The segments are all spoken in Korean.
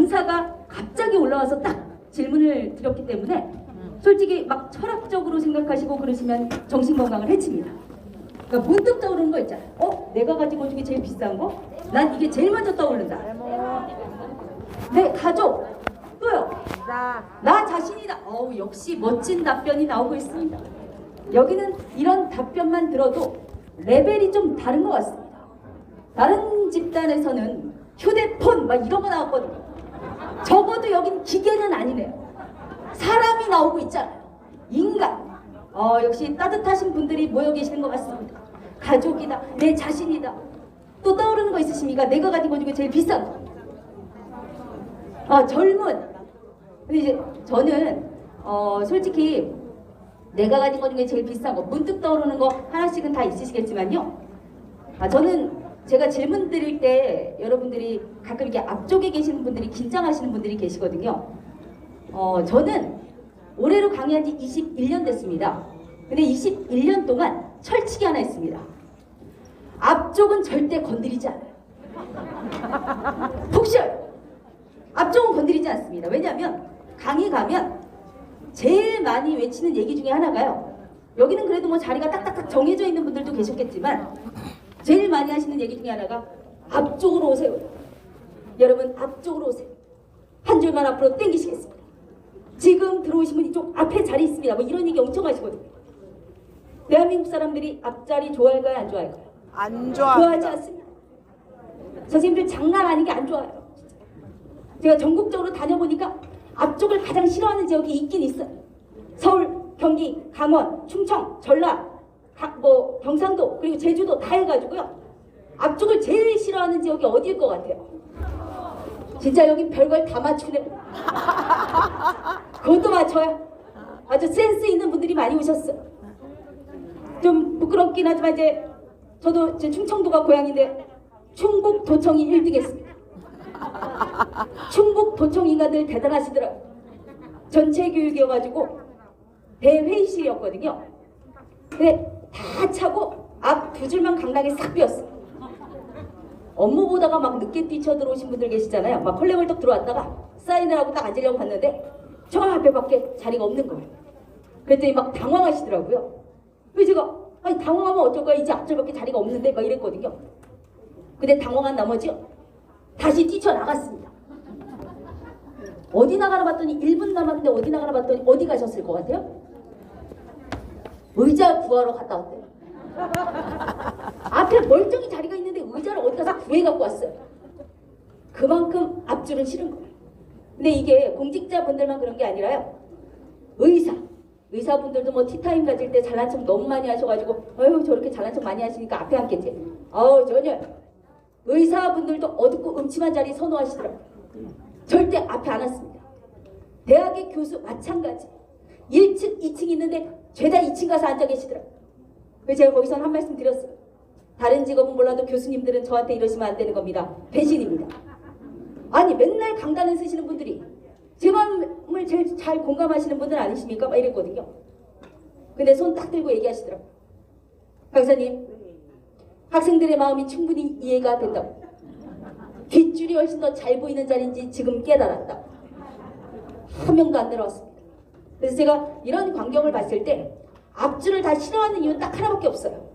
강사가 갑자기 올라와서 딱 질문을 드렸기 때문에 솔직히 막 철학적으로 생각하시고 그러시면 정신건강을 해칩니다. 그러니까 문득 떠오르는 거 있잖아요. 내가 가진 것 중에 제일 비싼 거? 난 이게 제일 먼저 떠오른다. 내 가족, 또요. 나 자신이다. 역시 멋진 답변이 나오고 있습니다. 여기는 이런 답변만 들어도 레벨이 좀 다른 것 같습니다. 다른 집단에서는 휴대폰 막 이런 거 나왔거든요. 적어도 여긴 기계는 아니네요. 사람이 나오고 있잖아요. 인간. 역시 따뜻하신 분들이 모여 계시는 것 같습니다. 가족이다. 내 자신이다. 또 떠오르는 거 있으십니까? 내가 가진 것 중에 제일 비싼 거. 젊은. 근데 이제 저는 솔직히 내가 가진 것 중에 제일 비싼 거 문득 떠오르는 거 하나씩은 다 있으시겠지만요. 저는 제가 질문 드릴 때 여러분들이 가끔 이렇게 앞쪽에 계시는 분들이 긴장하시는 분들이 계시거든요. 저는 올해로 강의한 지 21년 됐습니다. 근데 21년 동안 철칙이 하나 있습니다. 앞쪽은 절대 건드리지 않아요. 푹 쉬어요. 앞쪽은 건드리지 않습니다. 왜냐하면 강의 가면 제일 많이 외치는 얘기 중에 하나가요. 여기는 그래도 뭐 자리가 딱딱딱 정해져 있는 분들도 계셨겠지만 제일 많이 하시는 얘기 중에 하나가 앞쪽으로 오세요. 여러분 앞쪽으로 오세요. 한 줄만 앞으로 당기시겠습니다. 지금 들어오신 분이 좀 앞에 자리 있습니다. 뭐 이런 얘기 엄청 하시거든요. 대한민국 사람들이 앞자리 좋아할까요? 안 좋아할까요? 안 좋아. 좋아하지 않습니다. 선생님들 장난 아닌 게 안 좋아요. 제가 전국적으로 다녀보니까 앞쪽을 가장 싫어하는 지역이 있긴 있어요. 서울, 경기, 강원, 충청, 전라, 경상도 그리고 제주도 다 해가지고요. 앞쪽을 제일 싫어하는 지역이 어디일 것 같아요? 진짜 여기 별걸 다 맞추네. 그것도 맞춰요. 아주 센스 있는 분들이 많이 오셨어요. 좀 부끄럽긴 하지만 이제 저도 제 충청도가 고향인데 충북 도청이 1등했습니다. 충북 도청 인간들 대단하시더라고요. 전체 교육이어가지고 대회의실이었거든요. 근데 다 차고 앞 두 줄만 강당에 싹 비었어요. 업무 보다가 막 늦게 뛰쳐들어오신 분들 계시잖아요. 막 헐레벌떡 들어왔다가 사인을 하고 딱 앉으려고 봤는데 저 앞에밖에 자리가 없는 거예요. 그랬더니 막 당황하시더라고요. 그래서 제가 아니 당황하면 어쩔 거야, 이제 앞줄밖에 자리가 없는데 막 이랬거든요. 근데 당황한 나머지요 다시 뛰쳐나갔습니다. 어디 나가나 봤더니 1분 남았는데 어디 나가나 봤더니 어디 가셨을 것 같아요? 의자 구하러 갔다 왔대요. 앞에 멀쩡히 자리가 있는데 의자를 어디 가서 구해 갖고 왔어요. 그만큼 앞줄은 싫은 거예요. 근데 이게 공직자분들만 그런 게 아니라요. 의사분들도 뭐 티타임 가질 때 잘난 척 너무 많이 하셔가지고 저렇게 잘난 척 많이 하시니까 앞에 앉겠지. 전혀. 의사분들도 어둡고 음침한 자리 선호하시더라고요. 절대 앞에 안 왔습니다. 대학의 교수 마찬가지. 1층, 2층 있는데 죄다 2층 가서 앉아 계시더라고요. 그래서 제가 거기서 한 말씀 드렸어요. 다른 직업은 몰라도 교수님들은 저한테 이러시면 안 되는 겁니다. 배신입니다. 아니 맨날 강단에 쓰시는 분들이 제 마음을 제일 잘 공감하시는 분들 아니십니까? 막 이랬거든요. 근데 손 딱 들고 얘기하시더라고요. 강사님, 학생들의 마음이 충분히 이해가 된다고. 뒷줄이 훨씬 더 잘 보이는 자리인지 지금 깨달았다. 한 명도 안 내려왔습니다. 그래서 제가 이런 광경을 봤을 때 앞줄을 다 싫어하는 이유는 딱 하나밖에 없어요.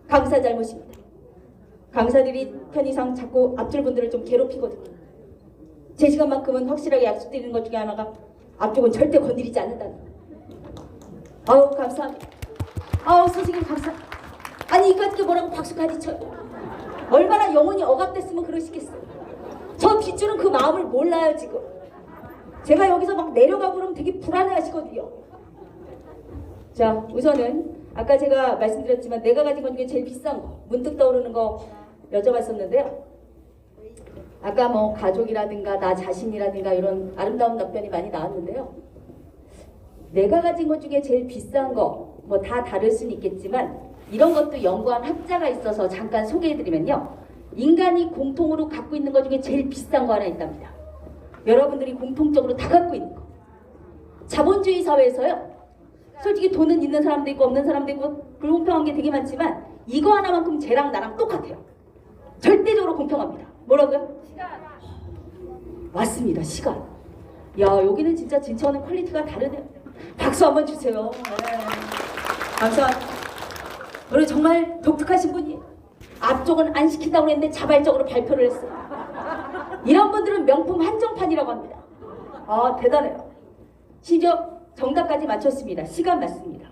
강사 잘못입니다. 강사들이 편의상 자꾸 앞줄분들을 좀 괴롭히거든요. 제 시간만큼은 확실하게 약속드리는 것 중에 하나가 앞쪽은 절대 건드리지 않는다는 거예요. 감사합니다. 선생님 감사합니다. 아니 이까짓 뭐라고 박수까지 쳐요. 얼마나 영혼이 억압됐으면 그러시겠어요. 저 뒷줄은 그 마음을 몰라요 지금. 제가 여기서 막 내려가고 그러면 되게 불안해 하시거든요. 자, 우선은 아까 제가 말씀드렸지만 내가 가진 것 중에 제일 비싼 거 문득 떠오르는 거 여쭤봤었는데요. 아까 뭐 가족이라든가 나 자신이라든가 이런 아름다운 답변이 많이 나왔는데요. 내가 가진 것 중에 제일 비싼 거 뭐 다 다를 수는 있겠지만 이런 것도 연구한 학자가 있어서 잠깐 소개해드리면요. 인간이 공통으로 갖고 있는 것 중에 제일 비싼 거 하나 있답니다. 여러분들이 공통적으로 다 갖고 있는 거. 자본주의 사회에서요. 솔직히 돈은 있는 사람도 있고 없는 사람도 있고 불공평한 게 되게 많지만 이거 하나만큼 쟤랑 나랑 똑같아요. 절대적으로 공평합니다. 뭐라고요? 왔습니다. 시간. 야, 여기는 진짜 진천은 퀄리티가 다르네요. 박수 한번 주세요. 네. 감사합니다. 오늘 정말 독특하신 분이에요. 앞쪽은 안 시킨다고 했는데 자발적으로 발표를 했어요. 이런 분들은 명품 한정판이라고 합니다. 아, 대단해요. 심지어 정답까지 맞췄습니다. 시간 맞습니다.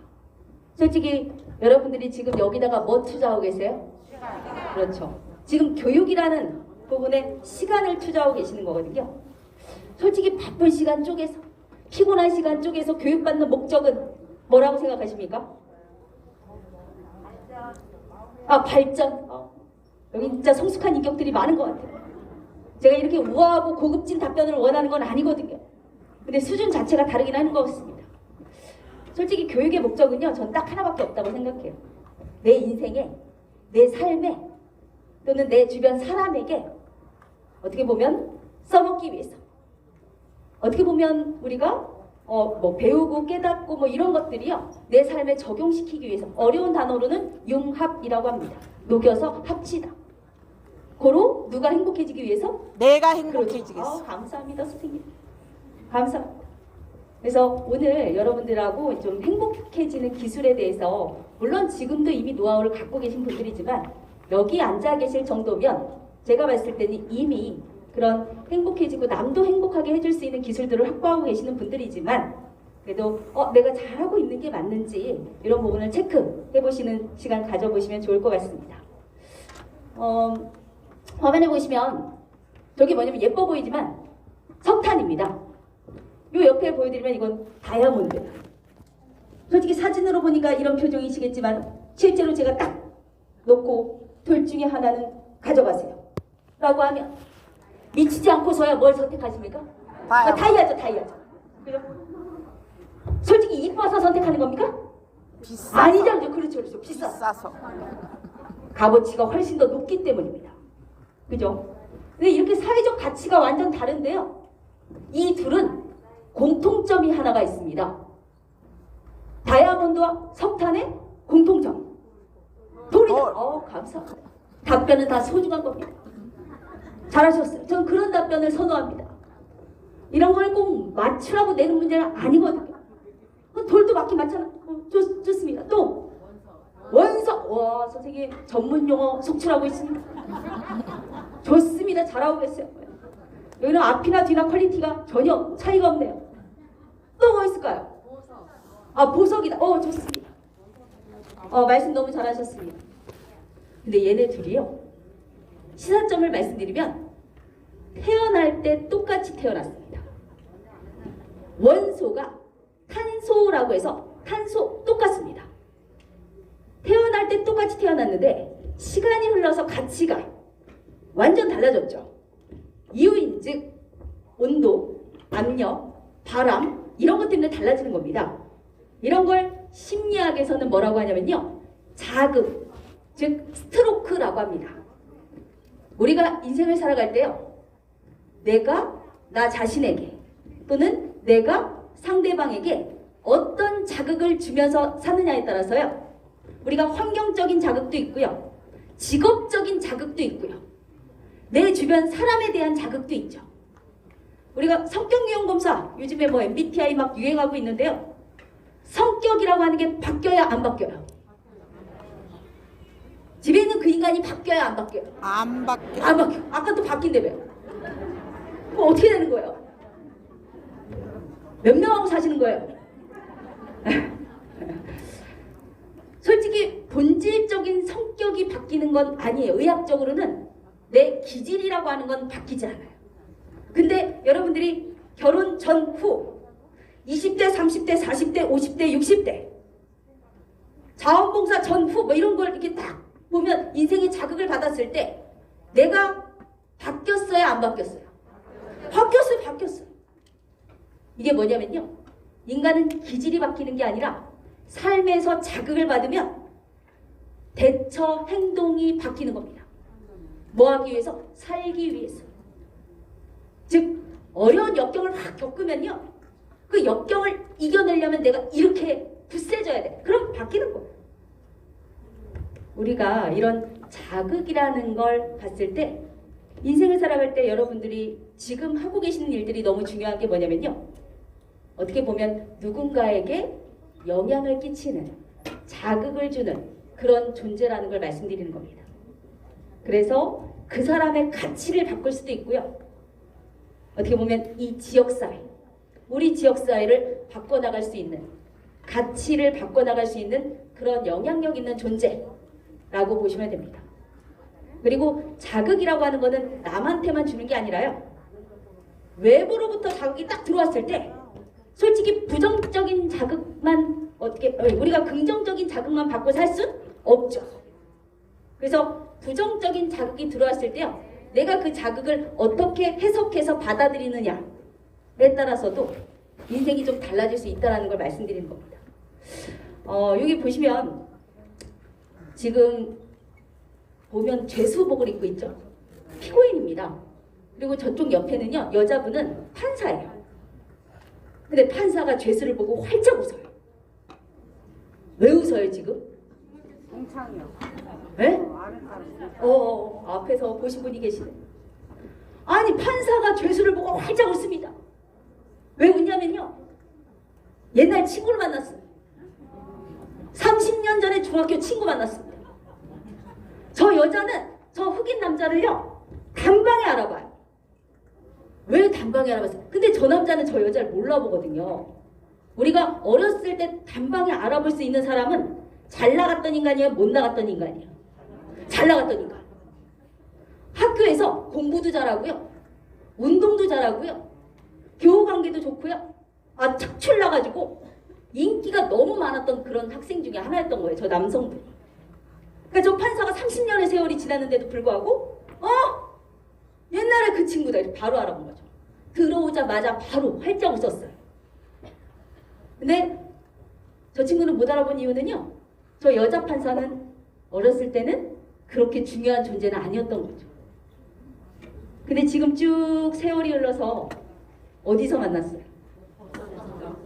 솔직히 여러분들이 지금 여기다가 뭐 투자하고 계세요? 그렇죠. 지금 교육이라는 부분에 시간을 투자하고 계시는 거거든요. 솔직히 바쁜 시간 쪽에서, 피곤한 시간 쪽에서 교육받는 목적은 뭐라고 생각하십니까? 아, 발전. 여기 진짜 성숙한 인격들이 많은 것 같아요. 제가 이렇게 우아하고 고급진 답변을 원하는 건 아니거든요. 근데 수준 자체가 다르긴 하는 것 같습니다. 솔직히 교육의 목적은요, 전 딱 하나밖에 없다고 생각해요. 내 인생에, 내 삶에, 또는 내 주변 사람에게 어떻게 보면 써먹기 위해서, 어떻게 보면 우리가 뭐 배우고 깨닫고 뭐 이런 것들이요, 내 삶에 적용시키기 위해서, 어려운 단어로는 융합이라고 합니다. 녹여서 합치다. 고로 누가 행복해지기 위해서? 내가 행복해지겠어. 감사합니다, 선생님. 감사합니다. 그래서 오늘 여러분들하고 좀 행복해지는 기술에 대해서, 물론 지금도 이미 노하우를 갖고 계신 분들이지만 여기 앉아 계실 정도면 제가 봤을 때는 이미 그런 행복해지고 남도 행복하게 해줄 수 있는 기술들을 확보하고 계시는 분들이지만, 그래도 내가 잘하고 있는 게 맞는지 이런 부분을 체크해 보시는 시간 가져보시면 좋을 것 같습니다. 화면에 보시면 저게 뭐냐면 예뻐 보이지만 석탄입니다. 요 옆에 보여드리면 이건 다이아몬드. 솔직히 사진으로 보니까 이런 표정이시겠지만 실제로 제가 딱 놓고 둘 중에 하나는 가져가세요 라고 하면 미치지 않고서야 뭘 선택하십니까? 다이아죠, 다이아죠. 그죠? 솔직히 이뻐서 선택하는 겁니까? 비싸서. 아니죠. 그렇죠. 비싸서. 값어치가 훨씬 더 높기 때문입니다. 그죠? 근데 이렇게 사회적 가치가 완전 다른데요, 이 둘은 공통점이 하나가 있습니다. 다이아몬드와 석탄의 공통점. 돌이다. 감사합니다. 답변은 다 소중한 겁니다. 잘하셨어요. 전 그런 답변을 선호합니다. 이런 걸 꼭 맞추라고 내는 문제는 아니거든요. 돌도 맞긴 맞잖아. 좋습니다. 또 원석. 와, 선생님 전문 용어 속출하고 있습니다. 좋습니다. 잘하고 계세요. 여기는 앞이나 뒤나 퀄리티가 전혀 차이가 없네요. 또 뭐 있을까요? 보석이다. 좋습니다. 말씀 너무 잘하셨습니다. 근데 얘네 둘이요, 시사점을 말씀드리면 태어날 때 똑같이 태어났습니다. 원소가 탄소라고 해서 탄소 똑같습니다. 태어날 때 똑같이 태어났는데 시간이 흘러서 가치가 완전 달라졌죠. 이유인즉 온도, 압력, 바람 이런 것 때문에 달라지는 겁니다. 이런 걸 심리학에서는 뭐라고 하냐면요, 자극, 즉 스트로크라고 합니다. 우리가 인생을 살아갈 때요, 내가 나 자신에게 또는 내가 상대방에게 어떤 자극을 주면서 사느냐에 따라서요, 우리가 환경적인 자극도 있고요, 직업적인 자극도 있고요, 내 주변 사람에 대한 자극도 있죠. 우리가 성격 유형 검사, 요즘에 뭐 MBTI 막 유행하고 있는데요, 성격이라고 하는 게 바뀌어야 안 바뀌어요? 집에 있는 그 인간이 바뀌어야 안 바뀌어요? 안 바뀌어. 안 바뀌어. 아까 또 바뀐다며요. 그럼 어떻게 되는 거예요? 몇 명하고 사시는 거예요? 솔직히 본질적인 성격이 바뀌는 건 아니에요. 의학적으로는 내 기질이라고 하는 건 바뀌지 않아요. 근데 여러분들이 결혼 전후 20대, 30대, 40대, 50대, 60대 자원봉사 전후 뭐 이런 걸 이렇게 딱 보면 인생의 자극을 받았을 때 내가 바뀌었어요? 안 바뀌었어요? 바뀌었어요. 이게 뭐냐면요, 인간은 기질이 바뀌는 게 아니라 삶에서 자극을 받으면 대처 행동이 바뀌는 겁니다. 뭐 하기 위해서? 살기 위해서. 즉 어려운 역경을 확 겪으면요, 그 역경을 이겨내려면 내가 이렇게 굳세져야 돼. 그럼 바뀌는 거예요. 우리가 이런 자극이라는 걸 봤을 때 인생을 살아갈 때 여러분들이 지금 하고 계시는 일들이 너무 중요한 게 뭐냐면요. 어떻게 보면 누군가에게 영향을 끼치는, 자극을 주는 그런 존재라는 걸 말씀드리는 겁니다. 그래서 그 사람의 가치를 바꿀 수도 있고요. 어떻게 보면 이 지역사회, 우리 지역사회를 바꿔나갈 수 있는, 가치를 바꿔나갈 수 있는 그런 영향력 있는 존재라고 보시면 됩니다. 그리고 자극이라고 하는 거는 남한테만 주는 게 아니라요. 외부로부터 자극이 딱 들어왔을 때 솔직히 부정적인 자극만 우리가 긍정적인 자극만 받고 살 순 없죠. 그래서 부정적인 자극이 들어왔을 때요. 내가 그 자극을 어떻게 해석해서 받아들이느냐에 따라서도 인생이 좀 달라질 수 있다는 걸 말씀드리는 겁니다. 여기 보시면 지금 보면 죄수복을 입고 있죠. 피고인입니다. 그리고 저쪽 옆에는요. 여자분은 판사예요. 근데 판사가 죄수를 보고 활짝 웃어요. 왜 웃어요 지금? 동창이요. 네? 앞에서 보신 분이 계시네. 아니 판사가 죄수를 보고 활짝 웃습니다. 왜 웃냐면요. 옛날 친구를 만났어요. 30년 전에 중학교 친구 만났습니다. 저 여자는 저 흑인 남자를요. 단방에 알아봐요. 왜 단방에 알아봤어요? 근데 저 남자는 저 여자를 몰라보거든요. 우리가 어렸을 때 단방에 알아볼 수 있는 사람은 잘 나갔던 인간이에요? 못 나갔던 인간이에요? 잘 나갔던 인간. 학교에서 공부도 잘하고요. 운동도 잘하고요. 교우관계도 좋고요. 착출 나가지고 인기가 너무 많았던 그런 학생 중에 하나였던 거예요. 저 남성분이. 그러니까 저 판사가 30년의 세월이 지났는데도 불구하고 옛날에 그 친구다 이렇게 바로 알아본 거죠. 들어오자마자 바로 활짝 웃었어요. 근데 저 친구는 못 알아본 이유는요. 저 여자 판사는 어렸을 때는 그렇게 중요한 존재는 아니었던 거죠. 근데 지금 쭉 세월이 흘러서 어디서 만났어요?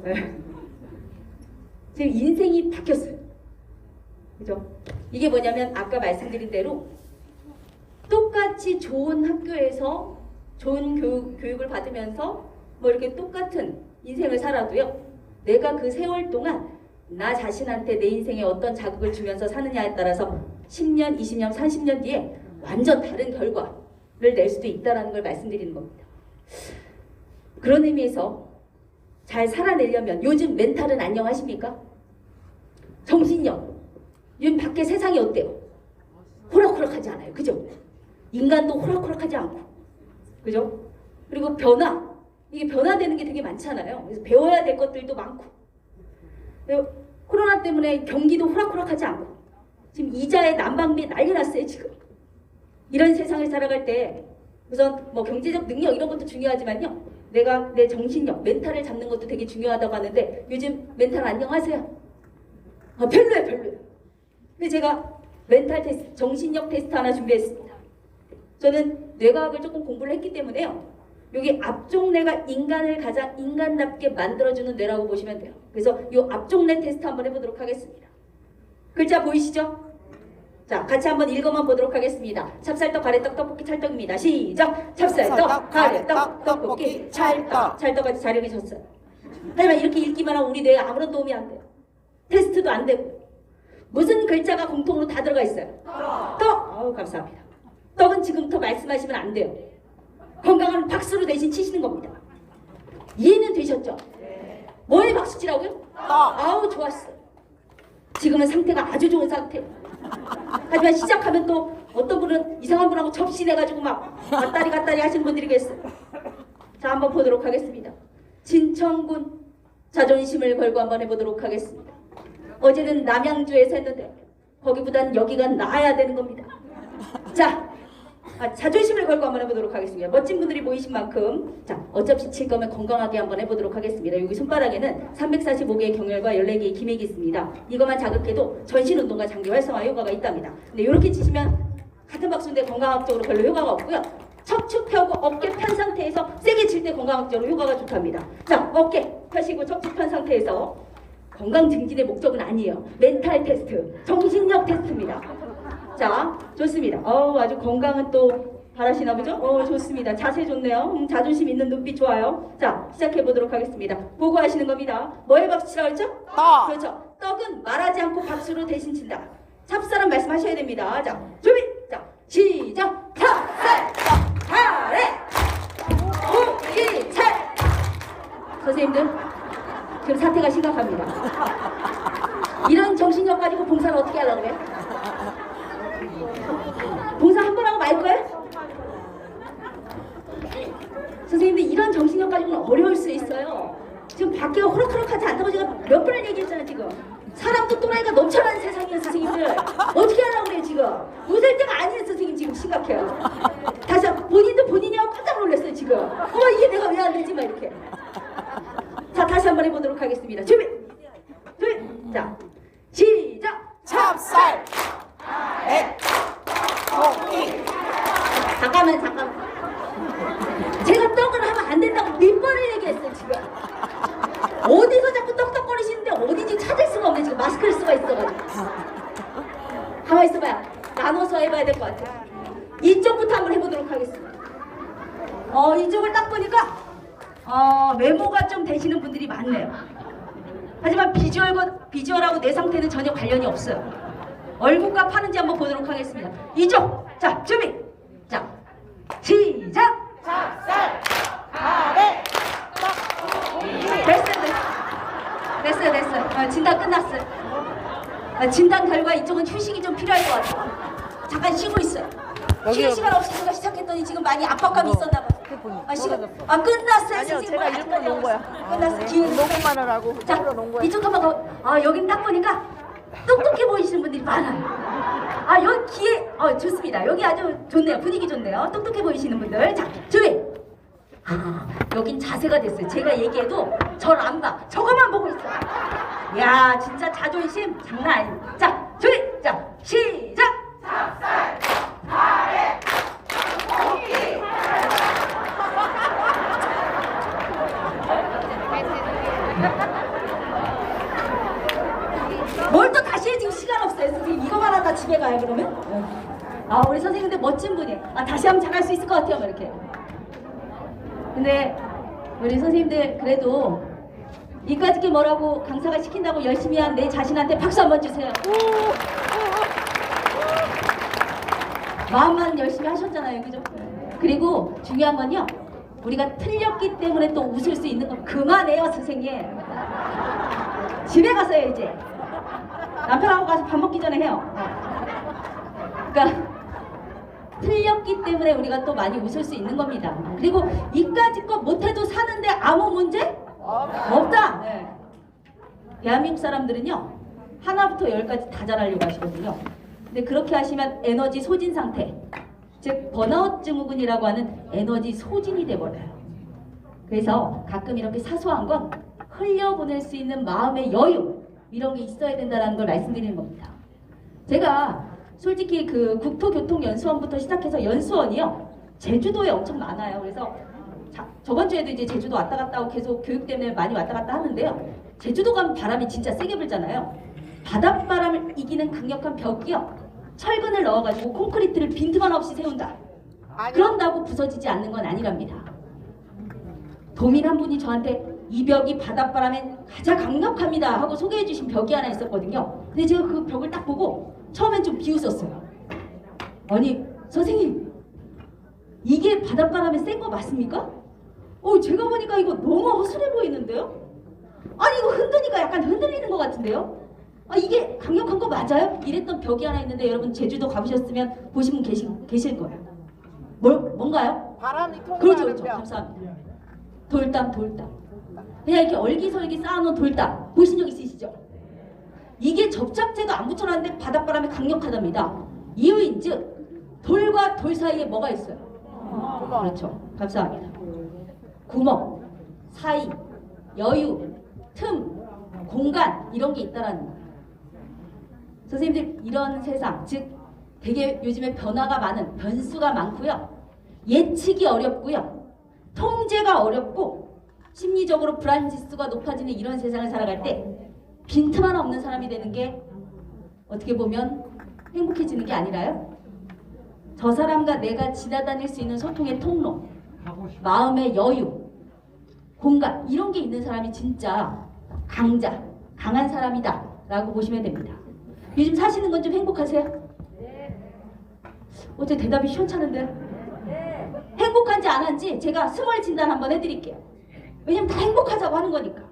네. 지금 인생이 바뀌었어요. 그죠? 이게 뭐냐면 아까 말씀드린 대로 똑같이 좋은 학교에서 좋은 교육을 받으면서 뭐 이렇게 똑같은 인생을 살아도요. 내가 그 세월 동안 나 자신한테 내 인생에 어떤 자극을 주면서 사느냐에 따라서 10년, 20년, 30년 뒤에 완전 다른 결과를 낼 수도 있다는 걸 말씀드리는 겁니다. 그런 의미에서 잘 살아내려면 요즘 멘탈은 안녕하십니까? 정신력. 요즘 밖에 세상이 어때요? 호락호락하지 않아요. 그죠? 인간도 호락호락하지 않고. 그죠? 그리고 변화. 이게 변화되는 게 되게 많잖아요. 그래서 배워야 될 것들도 많고. 그리고 코로나 때문에 경기도 호락호락하지 않고. 지금 이자에 난방비 난리 났어요. 지금. 이런 세상을 살아갈 때 우선 뭐 경제적 능력 이런 것도 중요하지만요. 내가 내 정신력, 멘탈을 잡는 것도 되게 중요하다고 하는데 요즘 멘탈 안녕하세요? 별로예요. 별로예요. 근데 제가 멘탈 테스트, 정신력 테스트 하나 준비했습니다. 저는 뇌과학을 조금 공부를 했기 때문에요. 여기 앞쪽 뇌가 인간을 가장 인간답게 만들어주는 뇌라고 보시면 돼요. 그래서 이 앞쪽 뇌 테스트 한번 해보도록 하겠습니다. 글자 보이시죠? 자, 같이 한번 읽어만 보도록 하겠습니다. 찹쌀떡, 가래떡, 떡볶이, 찰떡입니다. 시작! 찹쌀떡, 가래떡, 떡볶이, 찰떡. 찰떡까지 잘 읽으셨어요. 하지만 이렇게 읽기만 하면 우리 뇌에 아무런 도움이 안 돼요. 테스트도 안 되고. 무슨 글자가 공통으로 다 들어가 있어요? 떡! 감사합니다. 떡은 지금부터 말씀하시면 안 돼요. 건강한 박수로 대신 치시는 겁니다. 이해는 되셨죠? 뭐에 박수 치라고요? 떡! 좋았어. 지금은 상태가 아주 좋은 상태. 하지만 시작하면 또 어떤 분은 이상한 분하고 접신해가지고 막 왔다리 갔다리 하시는 분들이 계세요. 자, 한번 보도록 하겠습니다. 진천군 자존심을 걸고 한번 해보도록 하겠습니다. 어제는 남양주에서 했는데 거기보단 여기가 나아야 되는 겁니다. 자, 자존심을 걸고 한번 해보도록 하겠습니다. 멋진 분들이 모이신 만큼 자, 어차피 칠 거면 건강하게 한번 해보도록 하겠습니다. 여기 손바닥에는 345개의 경혈과 14개의 기맥이 있습니다. 이것만 자극해도 전신운동과 장기 활성화 효과가 있답니다. 근데 이렇게 치시면 같은 박수인데 건강학적으로 별로 효과가 없고요. 척추 펴고 어깨 편 상태에서 세게 칠 때 건강학적으로 효과가 좋답니다. 자, 어깨 펴시고 척추 편 상태에서 건강 증진의 목적은 아니에요. 멘탈 테스트, 정신력 테스트입니다. 자, 좋습니다. 아주 건강은 또 잘하시나 보죠? 좋습니다. 자세 좋네요. 자존심 있는 눈빛 좋아요. 자, 시작해 보도록 하겠습니다. 보고 하시는 겁니다. 뭐에 박수 치라고 했죠? 떡. 그렇죠. 떡은 말하지 않고 박수로 대신 친다. 찹쌀은 말씀하셔야 됩니다. 자, 준비. 자, 시작. 찹쌀, 카레, 고기채. 선생님들, 지금 사태가 심각합니다. 이런 정신력 가지고 봉사를 어떻게 하려고 그래? 봉사 한 번 하고 말 거예요? 선생님들 이런 정신력 가지고는 어려울 수 있어요. 지금 밖에가 호락호락하지 않다고 제가 몇 번을 얘기했잖아요. 지금 사람도 또라이가 넘쳐나는 세상이에요. 선생님들 어떻게 하라고 그래요. 지금 웃을 때가 아니에요. 선생님 지금 심각해요. 다시 한번 본인도 본인이하고 깜짝 놀랐어요. 지금 이게 내가 왜 안 되지 막 이렇게. 자, 다시 한번 해보도록 하겠습니다. 준비. 자, 시작. 찹쌀. 에. 고기. 잠깐만. 제가 떡을 하면 안 된다고 몇 번을 얘기했어요. 지금 어디서 자꾸 떡떡거리시는데 어디지 찾을 수가 없네. 지금 마스크를 쓰고 있어가지고. 가만히 있어봐요. 나눠서 해봐야 될 것 같아요. 이쪽부터 한번 해보도록 하겠습니다. 이쪽을 딱 보니까 외모가 좀 되시는 분들이 많네요. 하지만 비주얼하고 내 상태는 전혀 관련이 없어요. 얼굴값 하는지 한번 보도록 하겠습니다. 이쪽. 자, 준비. 자, 시작. 찹쌀. 카레. 됐어요. 진단 끝났어요. 진단 결과 이쪽은 휴식이 좀 필요할 것 같아요. 잠깐 쉬고 있어요. 쉬는 시간 없이 제가 시작했더니 지금 많이 압박감이 있었나 봐요. 끝났어요. 아니요, 선생님. 제가 일부러 놓은 거야. 끝났어요. 기운 녹음만 하라고 자, 일부러 놓은 거야. 이쪽 한번 여긴 딱 보니까 똑똑해 보이시는 분들이 많아요. 여기에 좋습니다. 여기 아주 좋네요. 분위기 좋네요. 똑똑해 보이시는 분들. 자, 준비. 여긴 자세가 됐어요. 제가 얘기해도 절 안 봐. 저거만 보고 있어요. 야, 진짜 자존심 장난 아니에요. 자, 준비. 자, 시작. 찹쌀. 카레. 고기. 뭘 또 다시 해. 지금 시간 없어요. 선생님 이거만 하다 집에 가요 그러면? 우리 선생님들 멋진 분이에요. 다시 하면 잘할 수 있을 것 같아요. 뭐 이렇게. 근데 우리 선생님들 그래도 이까짓 뭐라고 강사가 시킨다고 열심히 한 내 자신한테 박수 한번 주세요. 마음만 열심히 하셨잖아요. 그죠? 그리고 중요한 건요, 우리가 틀렸기 때문에 또 웃을 수 있는 거 그만해요. 선생님 집에 가서요. 이제 남편하고 가서 밥 먹기 전에 해요. 그러니까 틀렸기 때문에 우리가 또 많이 웃을 수 있는 겁니다. 그리고 이까짓 거 못해도 사는데 아무 문제 없다. 네. 대한민국 사람들은요, 하나부터 열까지 다 잘하려고 하시거든요. 근데 그렇게 하시면 에너지 소진 상태, 즉 번아웃 증후군이라고 하는 에너지 소진이 돼버려요. 그래서 가끔 이렇게 사소한 건 흘려보낼 수 있는 마음의 여유, 이런 게 있어야 된다는 걸 말씀드리는 겁니다. 제가 솔직히 그 국토교통연수원부터 시작해서 연수원이요, 제주도에 엄청 많아요. 그래서 저번 주에도 이제 제주도 왔다 갔다 하고 계속 교육 때문에 많이 왔다 갔다 하는데요, 제주도 가면 바람이 진짜 세게 불잖아요. 바닷바람을 이기는 강력한 벽이요, 철근을 넣어가지고 콘크리트를 빈틈만 없이 세운다. 그런다고 부서지지 않는 건 아니랍니다. 도민 한 분이 저한테 이 벽이 바닷바람에 가장 강력합니다 하고 소개해 주신 벽이 하나 있었거든요. 근데 제가 그 벽을 딱 보고 처음엔 좀 비웃었어요. 아니 선생님, 이게 바닷바람에 센 거 맞습니까? 제가 보니까 이거 너무 허술해 보이는데요? 아니 이거 흔드니까 약간 흔들리는 것 같은데요? 이게 강력한 거 맞아요? 이랬던 벽이 하나 있는데 여러분 제주도 가보셨으면 보신 분 계실 거예요. 뭔가요? 바람이 통과하는 그렇죠. 벽. 감사합니다. 돌담. 그냥 이렇게 얼기설기 쌓아놓은 돌담 보신 적 있으시죠? 이게 접착제도 안 붙여놨는데 바닷바람에 강력하답니다. 이유인즉 돌과 돌 사이에 뭐가 있어요? 그렇죠. 감사합니다. 구멍, 사이, 여유, 틈, 공간, 이런 게 있다라는 거예요. 선생님들, 이런 세상, 즉 되게 요즘에 변화가 많은, 변수가 많고요, 예측이 어렵고요, 통제가 어렵고 심리적으로 불안 지수가 높아지는 이런 세상을 살아갈 때 빈틈 하나 없는 사람이 되는 게 어떻게 보면 행복해지는 게 아니라요, 저 사람과 내가 지나다닐 수 있는 소통의 통로, 마음의 여유, 공간 이런 게 있는 사람이 진짜 강자, 강한 사람이다 라고 보시면 됩니다. 요즘 사시는 건 좀 행복하세요? 어째 대답이 시원찮은데? 행복한지 안 한지 제가 스몰 진단 한번 해드릴게요. 왜냐면 다 행복하자고 하는 거니까.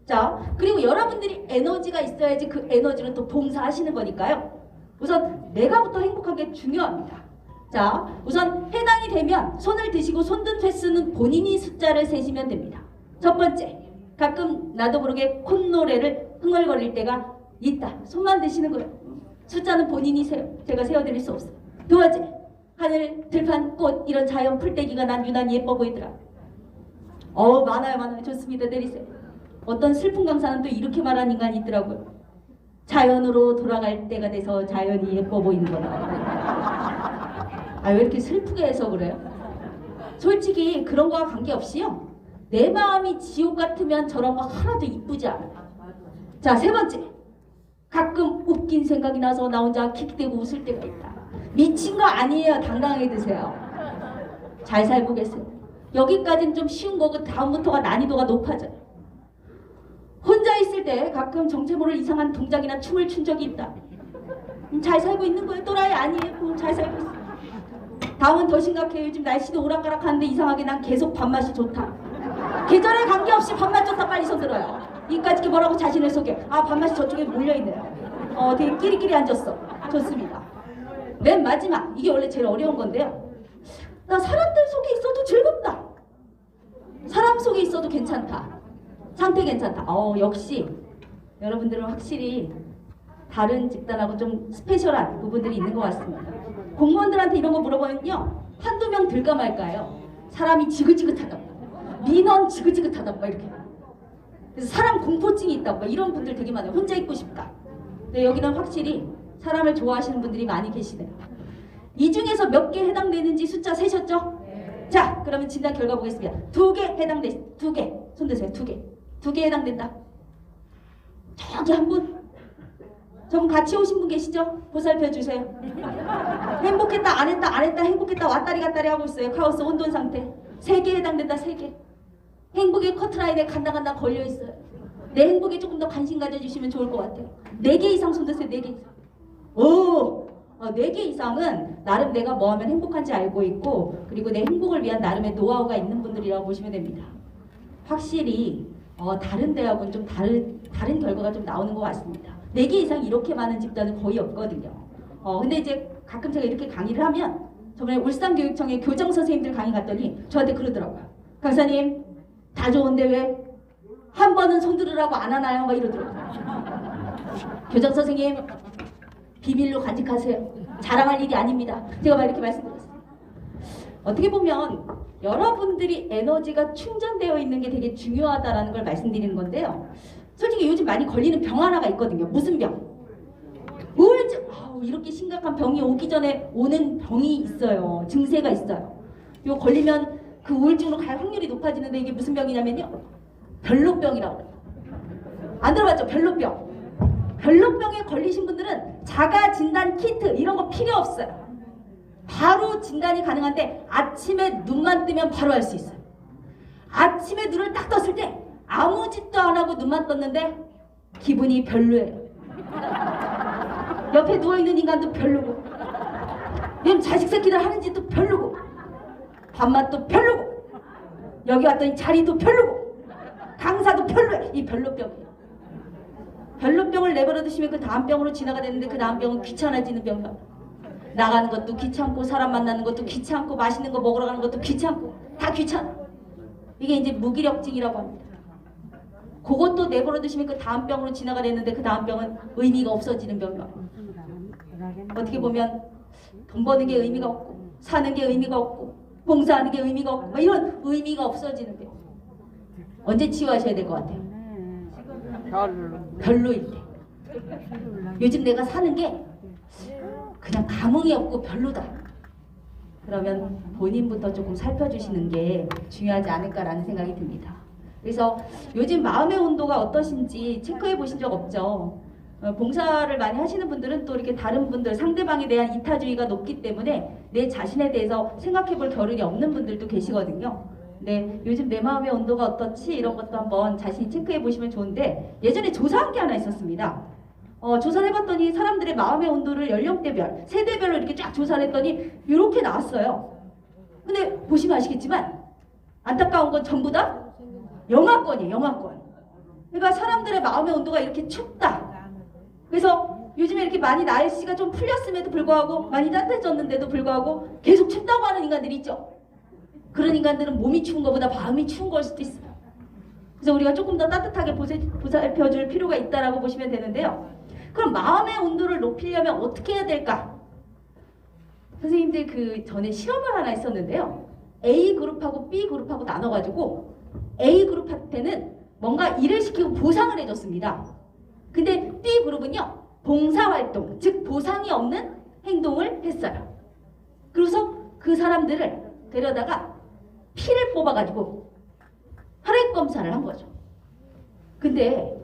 자, 그리고 여러분들이 에너지가 있어야지 그 에너지로 또 봉사하시는 거니까요. 우선 내가부터 행복한 게 중요합니다. 자, 우선 해당이 되면 손을 드시고 손든 횟수는 본인이 숫자를 세시면 됩니다. 첫 번째, 가끔 나도 모르게 콧노래를 흥얼거릴 때가 있다. 손만 드시는 거예요. 숫자는 본인이 세요. 제가 세어드릴 수 없어요. 두 번째, 하늘, 들판, 꽃 이런 자연 풀떼기가 난 유난히 예뻐 보이더라. 많아요. 좋습니다. 내리세요. 어떤 슬픈 강사는 또 이렇게 말하는 인간이 있더라고요. 자연으로 돌아갈 때가 돼서 자연이 예뻐 보이는 거다. 왜 이렇게 슬프게 해서 그래요? 솔직히 그런 거와 관계없이요. 내 마음이 지옥 같으면 저런 거 하나도 이쁘지 않아요. 자, 세 번째. 가끔 웃긴 생각이 나서 나 혼자 킥대고 웃을 때가 있다. 미친 거 아니에요. 당당하게 드세요. 잘 살고 계세요. 여기까지는 좀 쉬운 거고 다음부터가 난이도가 높아져요. 혼자 있을 때 가끔 정체 모를 이상한 동작이나 춤을 춘 적이 있다. 잘 살고 있는 거예요. 또라이 아니에요. 잘 살고 있어요. 다음은 더 심각해요. 요즘 날씨도 오락가락하는데 이상하게 난 계속 밥맛이 좋다. 계절에 관계없이 밥맛 좋다. 빨리 손 들어요. 이까짓 게 뭐라고 자신을 속여. 밥맛이 저쪽에 몰려있네요. 되게 끼리끼리 앉았어. 좋습니다. 맨 마지막, 이게 원래 제일 어려운 건데요. 나 사람들 속에 있어도 즐겁다. 사람 속에 있어도 괜찮다. 상태 괜찮다. 역시 여러분들은 확실히 다른 집단하고 좀 스페셜한 부분들이 있는 것 같습니다. 공무원들한테 이런 거 물어보면요, 한두 명 들까 말까요. 사람이 지긋지긋하다, 민원 지긋지긋하다, 막 이렇게. 그래서 사람 공포증이 있다, 막 이런 분들 되게 많아요. 혼자 있고 싶다. 근데 여기는 확실히 사람을 좋아하시는 분들이 많이 계시네요. 이 중에서 몇 개 해당되는지 숫자 세셨죠? 자, 그러면 진단 결과 보겠습니다. 2개 해당돼. 2개. 손 드세요. 2개. 2개 해당된다. 저기 한 분. 저분 같이 오신 분 계시죠? 보살펴 주세요. 행복했다, 안 했다, 안 했다, 행복했다, 왔다리 갔다리 하고 있어요. 카오스 혼돈 상태. 3개 해당된다. 3개. 행복의 커트라인에 간당간당 걸려 있어요. 내 행복에 조금 더 관심 가져주시면 좋을 것 같아요. 4개 이상 손 드세요. 4개 이상. 4개 이상은 나름 내가 뭐 하면 행복한지 알고 있고, 그리고 내 행복을 위한 나름의 노하우가 있는 분들이라고 보시면 됩니다. 확실히 다른 데하고는 좀 다른 결과가 좀 나오는 것 같습니다. 4개 이상 이렇게 많은 집단은 거의 없거든요. 근데 이제 가끔 제가 이렇게 강의를 하면, 저번에 울산교육청에 교장 선생님들 강의 갔더니 저한테 그러더라고요. 강사님, 다 좋은데 왜 한 번은 손 들으라고 안 하나요? 막 이러더라고요. 교장 선생님, 비밀로 간직하세요. 자랑할 일이 아닙니다. 제가 막 이렇게 말씀드렸어요. 어떻게 보면 여러분들이 에너지가 충전되어 있는 게 되게 중요하다라는 걸 말씀드리는 건데요. 솔직히 요즘 많이 걸리는 병 하나가 있거든요. 무슨 병? 우울증. 이렇게 심각한 병이 오기 전에 오는 병이 있어요. 증세가 있어요. 이거 걸리면 그 우울증으로 갈 확률이 높아지는데, 이게 무슨 병이냐면요, 별로병이라고 해요. 안 들어봤죠? 별로병. 별로병에 걸리신 분들은 자가 진단 키트 이런 거 필요 없어요. 바로 진단이 가능한데, 아침에 눈만 뜨면 바로 알 수 있어요. 아침에 눈을 딱 떴을 때 아무 짓도 안 하고 눈만 떴는데 기분이 별로예요. 옆에 누워있는 인간도 별로고, 얘는 자식 새끼들 하는 짓도 별로고, 밥맛도 별로고, 여기 왔더니 자리도 별로고, 강사도 별로해. 이 별로병이에요. 별로병을 내버려 두시면 그 다음 병으로 진화가 되는데, 그 다음 병은 귀찮아지는 병이에요. 나가는 것도 귀찮고, 사람 만나는 것도 귀찮고, 맛있는 거 먹으러 가는 것도 귀찮고, 다 귀찮아. 이게 이제 무기력증이라고 합니다. 그것도 내버려 두시면 그 다음 병으로 진화가 되는데, 그 다음 병은 의미가 없어지는 병이에요. 어떻게 보면 돈 버는 게 의미가 없고, 사는 게 의미가 없고, 봉사하는 게 의미가 없고, 이런 의미가 없어지는 병. 언제 치유하셔야 될 것 같아요? 별로일 때. 요즘 내가 사는 게 그냥 감흥이 없고 별로다. 그러면 본인부터 조금 살펴주시는 게 중요하지 않을까라는 생각이 듭니다. 그래서 요즘 마음의 온도가 어떠신지 체크해 보신 적 없죠? 봉사를 많이 하시는 분들은 또 이렇게 다른 분들, 상대방에 대한 이타주의가 높기 때문에 내 자신에 대해서 생각해 볼 겨를이 없는 분들도 계시거든요. 네, 요즘 내 마음의 온도가 어떻지? 이런 것도 한번 자신이 체크해 보시면 좋은데, 예전에 조사한 게 하나 있었습니다. 조사를 해봤더니 사람들의 마음의 온도를 연령대별, 세대별로 이렇게 쫙 조사를 했더니 이렇게 나왔어요. 근데 보시면 아시겠지만 안타까운 건 전부 다 영하권이에요. 영하권. 그러니까 사람들의 마음의 온도가 이렇게 춥다. 그래서 요즘에 이렇게 많이 날씨가 좀 풀렸음에도 불구하고, 많이 따뜻해졌는데도 불구하고 계속 춥다고 하는 인간들이 있죠. 그런 인간들은 몸이 추운 것보다 마음이 추운 걸 수도 있어요. 그래서 우리가 조금 더 따뜻하게 보살펴줄 필요가 있다라고 보시면 되는데요. 그럼 마음의 온도를 높이려면 어떻게 해야 될까? 선생님들 그 전에 실험을 하나 했었는데요. A 그룹하고 B 그룹하고 나눠가지고 A 그룹한테는 뭔가 일을 시키고 보상을 해줬습니다. 근데 B 그룹은요, 봉사활동, 즉 보상이 없는 행동을 했어요. 그래서 그 사람들을 데려다가 피를 뽑아가지고 혈액 검사를 한 거죠. 근데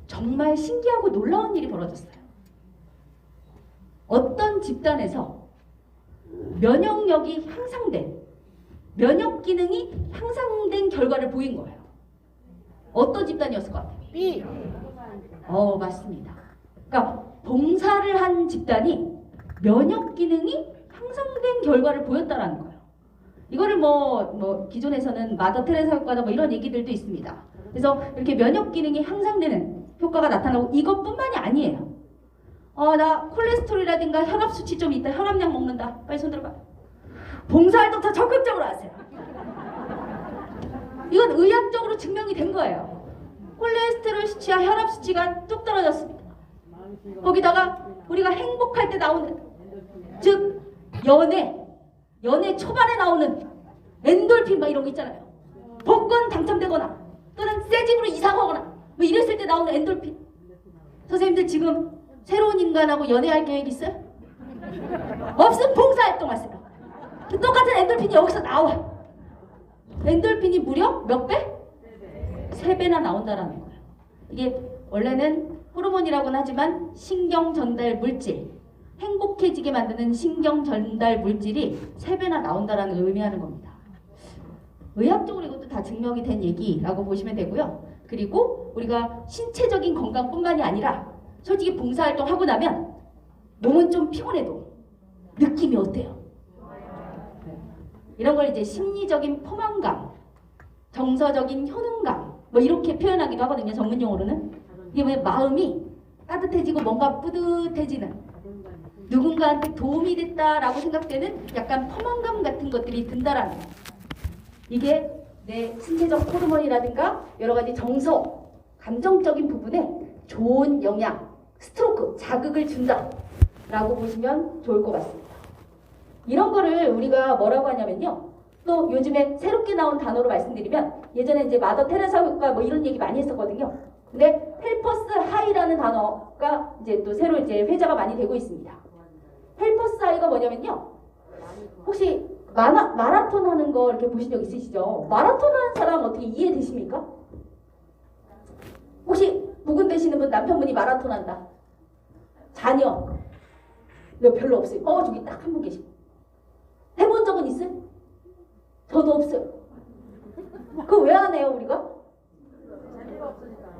정말 신기하고 놀라운 일이 벌어졌어요. 어떤 집단에서 면역력이 향상된, 면역 기능이 향상된 결과를 보인 거예요. 어떤 집단이었을 것 같아요? B. 맞습니다. 그러니까 봉사를 한 집단이 면역 기능이 향상된 결과를 보였다라는 거예요. 이거를 기존에서는 마더 테레사 효과나 이런 얘기들도 있습니다. 그래서 이렇게 면역 기능이 향상되는 효과가 나타나고, 이것뿐만이 아니에요. 나 콜레스테롤이라든가 혈압 수치 좀 있다, 혈압약 먹는다, 빨리 손 들어봐. 봉사활동 더 적극적으로 하세요. 이건 의학적으로 증명이 된 거예요. 콜레스테롤 수치와 혈압 수치가 뚝 떨어졌습니다. 거기다가 우리가 행복할 때 나오는, 즉 연애 초반에 나오는 엔돌핀 이런 거 있잖아요. 복권 당첨되거나 또는 새 집으로 이사 가거나 이랬을 때 나오는 엔돌핀. 선생님들 지금 새로운 인간하고 연애할 계획 있어요? 없으면 봉사활동 하세요. 똑같은 엔돌핀이 여기서 나와. 엔돌핀이 무려 몇 배? 3배나 나온다라는 거예요. 이게 원래는 호르몬이라고는 하지만 신경 전달 물질, 행복해지게 만드는 신경 전달 물질이 3배나 나온다라는 걸 의미하는 겁니다. 의학적으로 이것도 다 증명이 된 얘기라고 보시면 되고요. 그리고 우리가 신체적인 건강뿐만이 아니라 솔직히 봉사활동 하고 나면 몸은 좀 피곤해도 느낌이 어때요? 이런 걸 이제 심리적인 포만감, 정서적인 효능감 이렇게 표현하기도 하거든요. 전문 용어로는. 이게 왜 마음이 따뜻해지고 뭔가 뿌듯해지는, 누군가한테 도움이 됐다라고 생각되는 약간 포만감 같은 것들이 든다라는 거예요. 이게 내 신체적 호르몬이라든가 여러 가지 정서, 감정적인 부분에 좋은 영향, 스트로크, 자극을 준다라고 보시면 좋을 것 같습니다. 이런 거를 우리가 뭐라고 하냐면요. 또 요즘에 새롭게 나온 단어로 말씀드리면, 예전에 이제 마더 테레사 효과 이런 얘기 많이 했었거든요. 근데 헬퍼스 하이라는 단어가 이제 또 새로 이제 회자가 많이 되고 있습니다. 헬퍼스 하이가 뭐냐면요. 혹시 마라톤 하는 거 이렇게 보신 적 있으시죠? 마라톤 하는 사람 어떻게 이해되십니까? 혹시 부근 되시는 분, 남편분이 마라톤 한다. 자녀. 이거 별로 없어요. 저기 딱 한 분 계시고. 해본 적은 있어요? 저도 없어요. 그거 왜 안 해요, 우리가?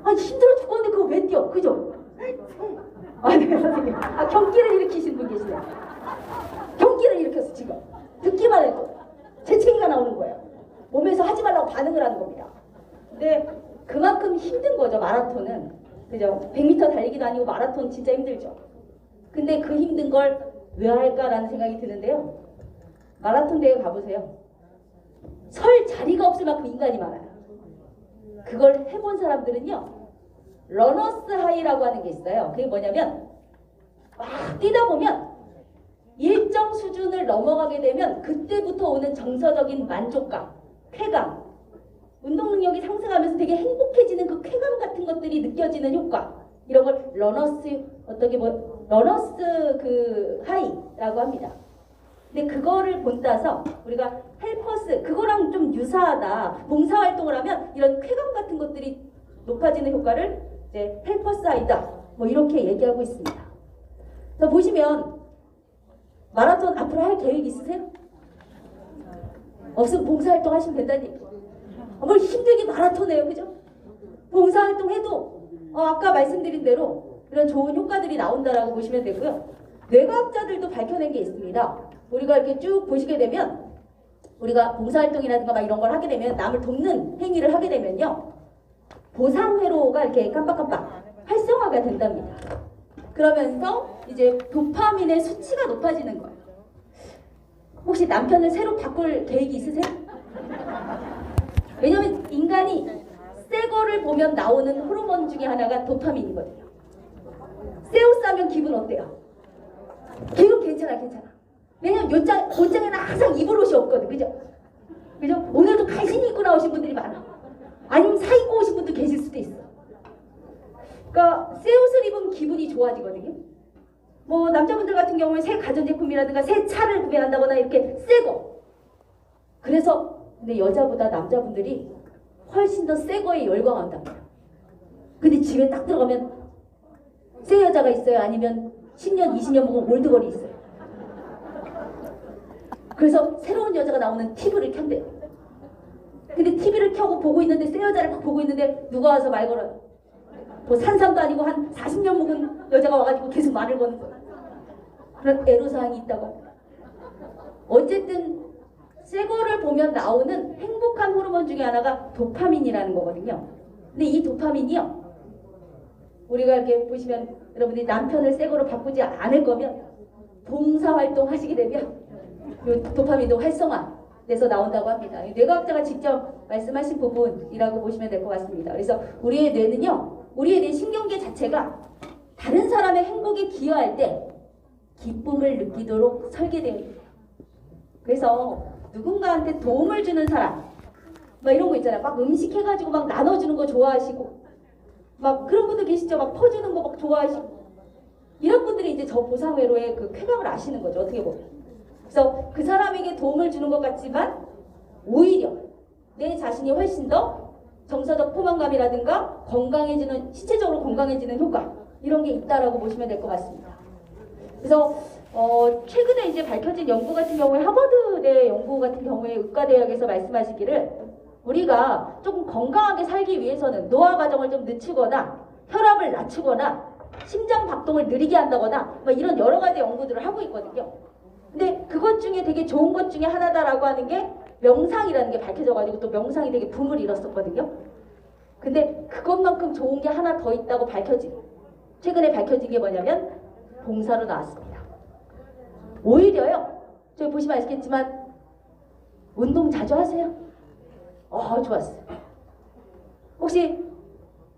힘들어 죽겠는데 그거 왜 뛰어? 그죠? 네, 선생님. 경기를 일으키신 분 계시네요. 경기를 일으켰어, 지금. 듣기만 해도 재채기가 나오는 거예요. 몸에서 하지 말라고 반응을 하는 겁니다. 근데 그만큼 힘든 거죠, 마라톤은. 그죠? 100m 달리기도 아니고 마라톤 진짜 힘들죠. 근데 그 힘든 걸 왜 할까라는 생각이 드는데요. 마라톤 대회 가보세요. 설 자리가 없을 만큼 인간이 많아요. 그걸 해본 사람들은요, 러너스 하이라고 하는 게 있어요. 그게 뭐냐면 막 뛰다 보면 일정 수준을 넘어가게 되면 그때부터 오는 정서적인 만족감, 쾌감, 운동 능력이 상승하면서 되게 행복해지는 그 쾌감 같은 것들이 느껴지는 효과, 이런 걸 러너스 그 하이라고 합니다. 근데 그거를 본따서 우리가 헬퍼스, 그거랑 좀 유사하다, 봉사활동을 하면 이런 쾌감 같은 것들이 높아지는 효과를 이제 헬퍼스 하이다 뭐 이렇게 얘기하고 있습니다. 자, 보시면 마라톤 앞으로 할 계획 있으세요? 없으면 봉사활동 하시면 된다니. 뭘 힘들게 마라톤해요, 그죠? 봉사활동 해도 아까 말씀드린 대로 이런 좋은 효과들이 나온다라고 보시면 되고요. 뇌과학자들도 밝혀낸 게 있습니다. 우리가 이렇게 쭉 보시게 되면 우리가 봉사활동이라든가 막 이런 걸 하게 되면 남을 돕는 행위를 하게 되면요. 보상회로가 이렇게 깜빡깜빡 활성화가 된답니다. 그러면서 이제 도파민의 수치가 높아지는 거예요. 혹시 남편을 새로 바꿀 계획이 있으세요? 왜냐면 인간이 새 거를 보면 나오는 호르몬 중에 하나가 도파민이거든요. 새 옷 사면 기분 어때요? 기분 괜찮아. 왜냐면 옷장에는 항상 입을 옷이 없거든, 그죠? 오늘도 간신히 입고 나오신 분들이 많아. 아니면 사 입고 오신 분들 계실 수도 있어. 그러니까 새 옷을 입으면 기분이 좋아지거든요. 뭐 남자분들 같은 경우에 새 가전제품이라든가 새 차를 구매한다거나 이렇게 새 거. 그래서 근데 여자보다 남자분들이 훨씬 더 새 거에 열광한답니다. 근데 집에 딱 들어가면 새 여자가 있어요? 아니면 10년, 20년 먹은 올드걸이 있어요? 그래서 새로운 여자가 나오는 TV를 켠대요. 근데 TV를 켜고 보고 있는데 새 여자를 막 보고 있는데 누가 와서 말 걸어요. 뭐 산삼도 아니고 한 40년 먹은 여자가 와가지고 계속 말을 거는 거예요. 그런 애로사항이 있다고 합니다. 어쨌든 새 거를 보면 나오는 행복한 호르몬 중에 하나가 도파민이라는 거거든요. 근데 이 도파민이요. 우리가 이렇게 보시면 여러분들이 남편을 새 거로 바꾸지 않을 거면 봉사활동 하시게 되면 이 도파민도 활성화돼서 나온다고 합니다. 뇌과학자가 직접 말씀하신 부분이라고 보시면 될 것 같습니다. 그래서 우리의 뇌는요. 우리의 뇌 신경계 자체가 다른 사람의 행복에 기여할 때 기쁨을 느끼도록 설계되어 있어요. 그래서 누군가한테 도움을 주는 사람 막 이런 거 있잖아요. 막 음식 해가지고 막 나눠주는 거 좋아하시고 막 그런 분들 계시죠. 막 퍼주는 거 막 좋아하시고 이런 분들이 이제 저 보상회로의 그 쾌감을 아시는 거죠. 어떻게 보면. 그래서 그 사람에게 도움을 주는 것 같지만 오히려 내 자신이 훨씬 더 정서적 포만감이라든가 건강해지는 신체적으로 건강해지는 효과 이런 게 있다라고 보시면 될 것 같습니다. 그래서 최근에 이제 밝혀진 연구 같은 경우에 하버드대 연구 같은 경우에 의과대학에서 말씀하시기를 우리가 조금 건강하게 살기 위해서는 노화 과정을 좀 늦추거나 혈압을 낮추거나 심장 박동을 느리게 한다거나 뭐 이런 여러 가지 연구들을 하고 있거든요. 근데 그것 중에 되게 좋은 것 중에 하나다라고 하는 게 명상이라는 게 밝혀져가지고 또 명상이 되게 붐을 일었었거든요. 근데 그것만큼 좋은 게 하나 더 있다고 최근에 밝혀진 게 뭐냐면 봉사로 나왔습니다. 오히려요. 저기 보시면 아시겠지만 운동 자주 하세요? 좋았어요. 혹시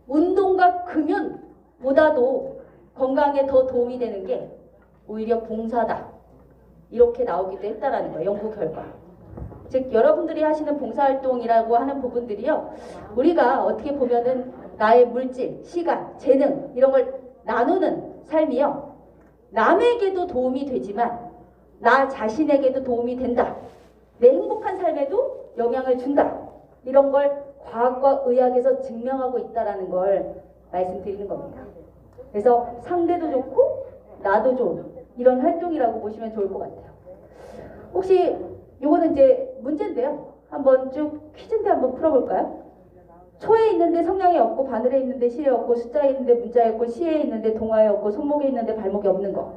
운동과 금연보다도 건강에 더 도움이 되는 게 오히려 봉사다. 이렇게 나오기도 했다라는 거예요. 연구 결과. 즉 여러분들이 하시는 봉사활동이라고 하는 부분들이요. 우리가 어떻게 보면은 나의 물질, 시간, 재능 이런 걸 나누는 삶이요. 남에게도 도움이 되지만 나 자신에게도 도움이 된다. 내 행복한 삶에도 영향을 준다. 이런 걸 과학과 의학에서 증명하고 있다는 걸 말씀드리는 겁니다. 그래서 상대도 좋고 나도 좋은 이런 활동이라고 보시면 좋을 것 같아요. 혹시 요거는 이제 문제인데요. 한번 쭉 퀴즈인데 한번 풀어볼까요? 초에 있는데 성냥이 없고 바늘에 있는데 실에 없고 숫자에 있는데 문자에 없고 시에 있는데 동화에 없고 손목에 있는데 발목에 없는 거.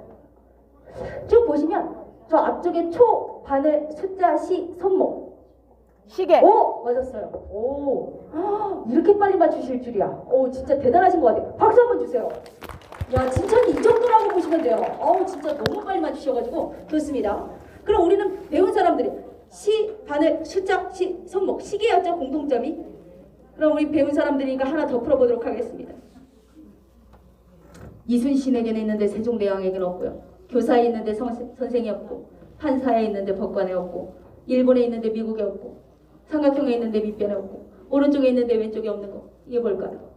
쭉 보시면 저 앞쪽에 초, 바늘, 숫자, 시, 손목. 시계. 오! 맞았어요. 오. 이렇게 빨리 맞추실 줄이야. 오, 진짜 대단하신 것 같아요. 박수 한번 주세요. 야, 칭찬이 이 정도라고 보시면 돼요. 진짜 너무 빨리 맞추셔가지고 좋습니다. 그럼 우리는 배운 사람들이 시, 바늘, 숫자, 시, 손목, 시계였죠, 공통점이. 그럼 우리 배운 사람들이니까 하나 더 풀어보도록 하겠습니다. 이순신에게는 있는데 세종대왕에게는 없고요. 교사에 있는데 선생이 없고, 판사에 있는데 법관에 없고, 일본에 있는데 미국에 없고, 삼각형에 있는데 밑변에 없고, 오른쪽에 있는데 왼쪽에 없는 거. 이게 뭘까요?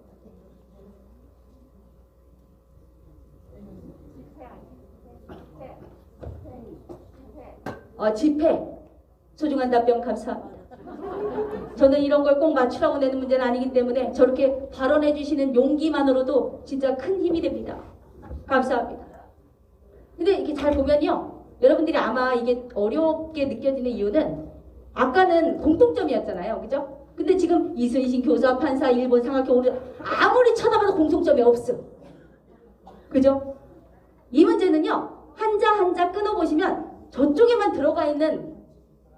지폐. 소중한 답변 감사합니다. 저는 이런 걸 꼭 맞추라고 내는 문제는 아니기 때문에 저렇게 발언해 주시는 용기만으로도 진짜 큰 힘이 됩니다. 감사합니다. 근데 이렇게 잘 보면요. 여러분들이 아마 이게 어렵게 느껴지는 이유는 아까는 공통점이었잖아요. 그죠? 근데 지금 이순신 교사, 판사, 일본 상학교 오늘 아무리 쳐다봐도 공통점이 없어. 그죠? 이 문제는요. 한자 한자 끊어보시면 저쪽에만 들어가 있는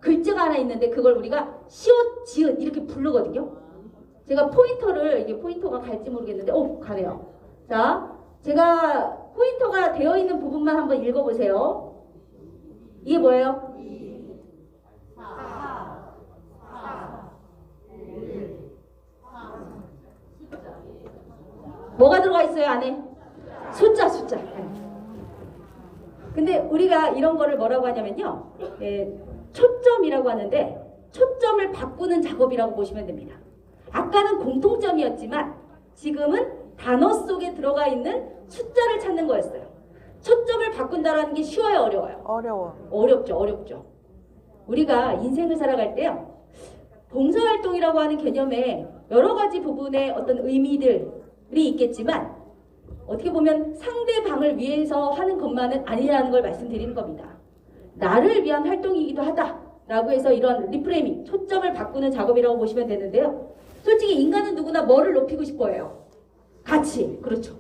글자가 하나 있는데 그걸 우리가 시옷, 지읒 이렇게 부르거든요. 제가 포인터를 이게 포인터가 갈지 모르겠는데 가네요. 자, 제가 포인터가 되어 있는 부분만 한번 읽어보세요. 이게 뭐예요? 뭐가 들어가 있어요 안에? 숫자. 근데 우리가 이런 거를 뭐라고 하냐면요. 초점이라고 하는데 초점을 바꾸는 작업이라고 보시면 됩니다. 아까는 공통점이었지만 지금은 단어 속에 들어가 있는 숫자를 찾는 거였어요. 초점을 바꾼다라는 게 쉬워요, 어려워요? 어렵죠. 우리가 인생을 살아갈 때요. 봉사활동이라고 하는 개념에 여러 가지 부분의 어떤 의미들이 있겠지만 어떻게 보면 상대방을 위해서 하는 것만은 아니라는 걸 말씀드리는 겁니다. 나를 위한 활동이기도 하다라고 해서 이런 리프레이밍, 초점을 바꾸는 작업이라고 보시면 되는데요. 솔직히 인간은 누구나 뭐를 높이고 싶어해요? 가치. 그렇죠.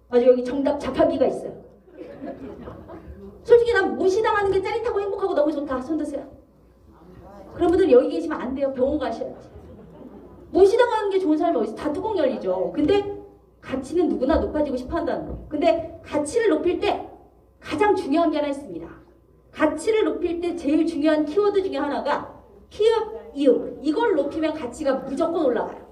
아주 여기 정답 자판기가 있어요. 솔직히 난 무시당하는 게 짜릿하고 행복하고 너무 좋다. 손 드세요. 그런 분들 여기 계시면 안 돼요. 병원 가셔야지. 무시당하는 게 좋은 사람이 어디서 다 뚜껑 열리죠. 근데 가치는 누구나 높아지고 싶어 한다는 거. 근데 가치를 높일 때 가장 중요한 게 하나 있습니다. 가치를 높일 때 제일 중요한 키워드 중에 하나가 피읍, 이읍. 이걸 높이면 가치가 무조건 올라가요.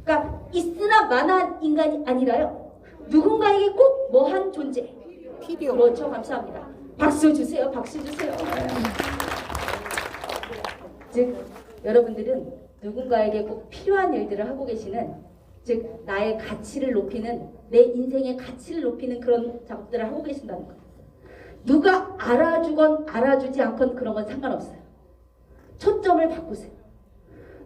그러니까 있으나 마나한 인간이 아니라요. 누군가에게 꼭 뭐한 존재. 필요. 그렇죠. 감사합니다. 박수 주세요. 즉 여러분들은 누군가에게 꼭 필요한 일들을 하고 계시는 즉 나의 가치를 높이는 내 인생의 가치를 높이는 그런 작업들을 하고 계신다는 거예요. 누가 알아주건 알아주지 않건 그런 건 상관없어요. 초점을 바꾸세요.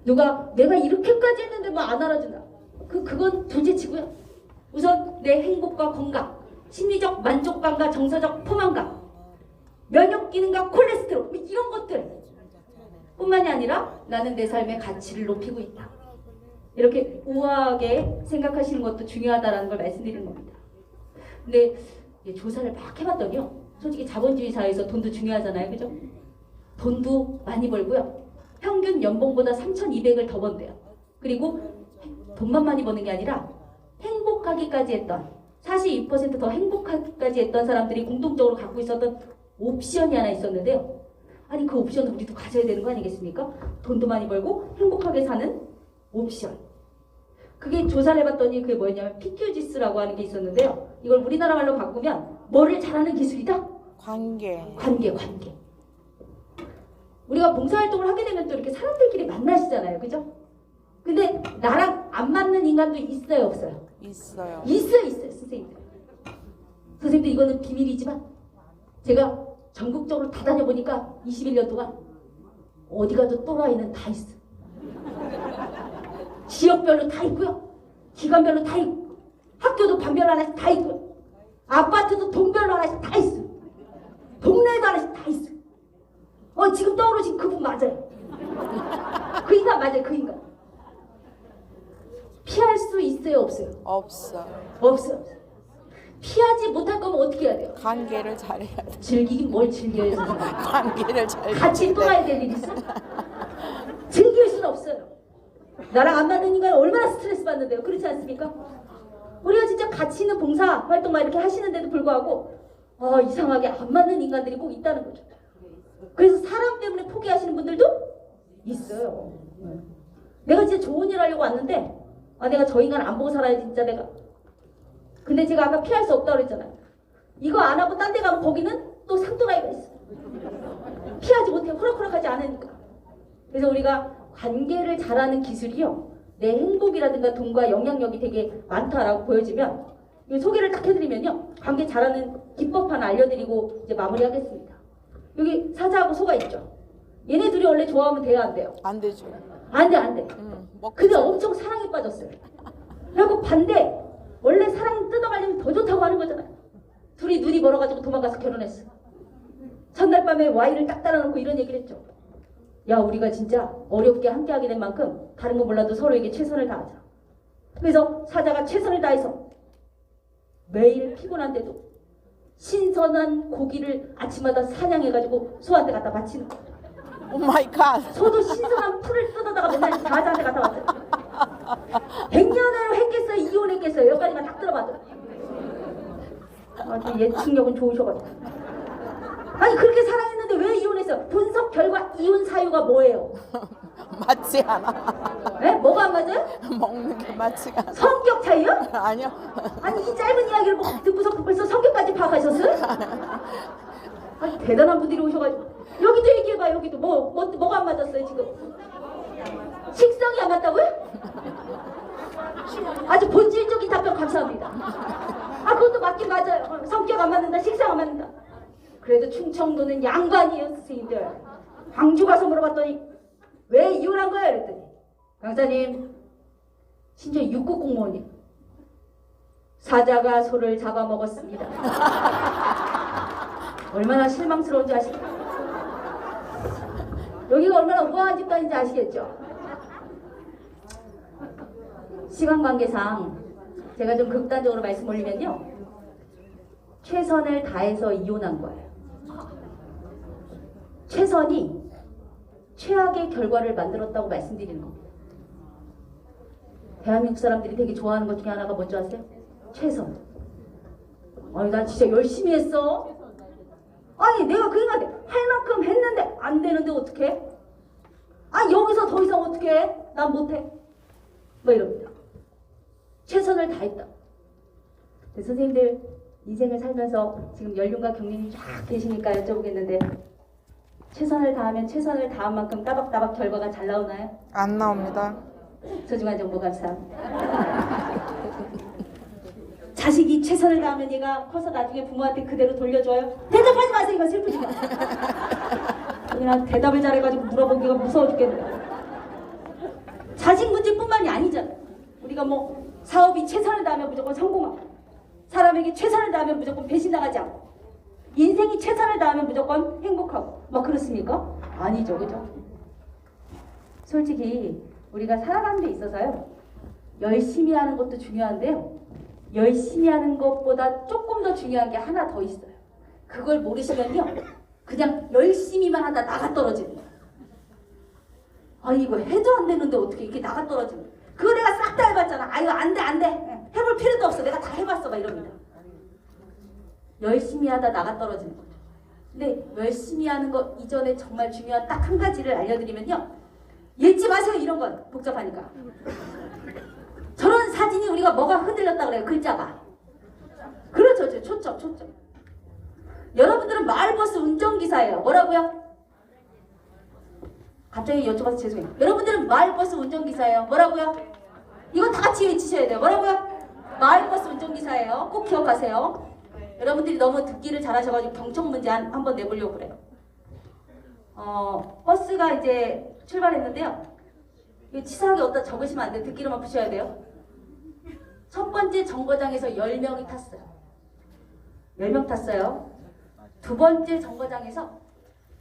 누가 내가 이렇게까지 했는데 뭐 안 알아준다. 그건 둘째치고요. 우선 내 행복과 건강, 심리적 만족감과 정서적 포만감, 면역 기능과 콜레스테롤 뭐 이런 것들 뿐만이 아니라 나는 내 삶의 가치를 높이고 있다. 이렇게 우아하게 생각하시는 것도 중요하다는 걸 말씀드리는 겁니다. 근데 조사를 막 해봤더니요. 솔직히 자본주의 사회에서 돈도 중요하잖아요. 그죠? 돈도 많이 벌고요. 평균 연봉보다 3,200을 더 번대요. 그리고 돈만 많이 버는 게 아니라 행복하기까지 했던 42% 더 행복하기까지 했던 사람들이 공통적으로 갖고 있었던 옵션이 하나 있었는데요. 아니 그 옵션을 우리도 가져야 되는 거 아니겠습니까? 돈도 많이 벌고 행복하게 사는 옵션. 그게 조사를 해봤더니 그게 뭐였냐면 PQ지수라고 하는 게 있었는데요. 이걸 우리나라 말로 바꾸면 뭐를 잘하는 기술이다? 관계. 우리가 봉사활동을 하게 되면 또 이렇게 사람들끼리 만나시잖아요. 그죠? 근데 나랑 안 맞는 인간도 있어요, 없어요? 있어요. 선생님들. 선생님들 이거는 비밀이지만 제가 전국적으로 다 다녀보니까 21년 동안 어디 가도 또라이는 다 있어. 지역별로 다 있고요. 기관별로 다 있고 학교도 반별로 하나씩 다 있고 아파트도 동별로 하나씩 다 있어. 동네도 하나씩 다 있어. 지금 떠오르신 그분 맞아요. 그 인간 맞아요. 그 인간. 피할 수 있어요? 없어요? 없어요. 피하지 못할 거면 어떻게 해야 돼요? 관계를 잘해야 돼. 즐기긴 뭘 즐겨요? 관계를 잘. 같이 떠나야 될 일 있어? 즐길 수는 없어요. 나랑 안 맞는 인간은 얼마나 스트레스 받는데요. 그렇지 않습니까? 우리가 진짜 같이 있는 봉사 활동만 이렇게 하시는데도 불구하고 이상하게 안 맞는 인간들이 꼭 있다는 거죠. 그래서 사람 때문에 포기하시는 분들도 있어요. 내가 진짜 좋은 일 하려고 왔는데 내가 저 인간 안 보고 살아야지 진짜 내가. 근데 제가 아까 피할 수 없다고 그랬잖아요. 이거 안 하고 딴 데 가면 거기는 또 상도라이가 있어. 피하지 못해. 호락호락하지 않으니까. 그래서 우리가 관계를 잘하는 기술이요. 내 행복이라든가 돈과 영향력이 되게 많다라고 보여지면 이 소개를 딱 해드리면요. 관계 잘하는 기법 하나 알려드리고 이제 마무리하겠습니다. 여기 사자하고 소가 있죠. 얘네 둘이 원래 좋아하면 돼요, 안 돼요? 안 되죠. 안 돼, 안 돼. 먹고 근데 엄청 사랑에 빠졌어요. 그리고 반대, 원래 사랑 뜯어가려면 더 좋다고 하는 거잖아요. 둘이 눈이 멀어가지고 도망가서 결혼했어. 첫날 밤에 와인을 딱 따라놓고 이런 얘기를 했죠. 야, 우리가 진짜 어렵게 함께하게 된 만큼 다른 건 몰라도 서로에게 최선을 다하자. 그래서 사자가 최선을 다해서 매일 피곤한데도 신선한 고기를 아침마다 사냥해가지고 소한테 갖다 바치는 거예요. 오 마이 갓. 소도 신선한 풀을 뜯어다가 맨날 사자한테 갖다 왔어요. 100년을 했겠어요? 이혼했겠어요? 여기까지만 딱 들어봐도. 아주 예측력은 좋으셔가지고. 아니 그렇게 사랑했는데 왜 이혼했어요? 분석 결과 이혼 사유가 뭐예요? 맞지 않아. 네? 뭐가 안 맞아요? 먹는 게 맞지가 않아. 성격 차이요? 아니요. 아니 이 짧은 이야기를 뭐 듣고서 벌써 성격까지 파악하셨어요? 아니 대단한 분들이 오셔가지고 여기도 얘기해봐. 여기도 뭐가 안 맞았어요 지금? 식성이 안 맞다고요? 아주 본질적인 답변 감사합니다. 아 그것도 맞긴 맞아요. 성격 안 맞는다, 식성 안 맞는다. 그래도 충청도는 양반이에요 선생님들. 광주 가서 물어봤더니 왜 이혼한 거야? 그랬더니 강사님 심지어 육국 공무원이 사자가 소를 잡아먹었습니다. 얼마나 실망스러운지 아시죠? 여기가 얼마나 우아한 집단인지 아시겠죠? 시간 관계상 제가 좀 극단적으로 말씀 올리면요, 최선을 다해서 이혼한 거예요. 최선이 최악의 결과를 만들었다고 말씀드리는 겁니다. 대한민국 사람들이 되게 좋아하는 것 중에 하나가 뭔지 아세요? 최선. 아니 난 진짜 열심히 했어. 아니 내가 그러니까 할 만큼 했는데 안 되는데 어떡해? 아니 여기서 더 이상 어떡해? 난 못해. 뭐 이럽니다. 최선을 다했다. 네, 선생님들 인생을 살면서 지금 연륜과 경륜이 쫙 계시니까 여쭤보겠는데 최선을 다하면 최선을 다한 만큼 따박따박 결과가 잘 나오나요? 안 나옵니다. 소중한 정보 감사합니다. 자식이 최선을 다하면 얘가 커서 나중에 부모한테 그대로 돌려줘요? 대답하지 마세요. 이거 슬프지 마. 그냥 대답을 잘해가지고 물어보기가 무서워 죽겠네요. 자식 문제뿐만이 아니잖아요. 우리가 뭐 사업이 최선을 다하면 무조건 성공하고, 사람에게 최선을 다하면 무조건 배신당하지 않고, 인생이 최선을 다하면 무조건 행복하고 막 그렇습니까? 아니죠, 그죠? 솔직히 우리가 살아가는 데 있어서요, 열심히 하는 것도 중요한데요, 열심히 하는 것보다 조금 더 중요한 게 하나 더 있어요. 그걸 모르시면요 그냥 열심히만 하다 나가 떨어지는 거예요. 아 이거 해도 안 되는데 어떻게 이렇게 나가 떨어지는 거예요. 그거 내가 싹 다 해봤잖아. 아 이거 안 돼 안 돼. 해볼 필요도 없어. 내가 다 해봤어. 막 이럽니다. 열심히 하다 나가 떨어지는 거죠. 근데 열심히 하는 거 이전에 정말 중요한 딱 한 가지를 알려드리면요, 읽지 마세요. 이런 건 복잡하니까. 저런 사진이 우리가 뭐가 흔들렸다 그래요. 글자가. 그렇죠. 초점. 여러분들은 마을버스 운전기사예요. 뭐라고요? 갑자기 여쭤봐서 죄송해요. 여러분들은 마을버스 운전기사예요. 뭐라고요? 이거 다 같이 외치셔야 돼요. 뭐라고요? 마을버스 운전기사예요. 꼭 기억하세요. 여러분들이 너무 듣기를 잘하셔가지고 경청 문제 한번 내보려고 그래요. 버스가 이제 출발했는데요. 이거 치사하게 어디다 적으시면 안 돼요. 듣기로만 푸셔야 돼요. 첫 번째 정거장에서 10명이 탔어요. 10명 탔어요. 두 번째 정거장에서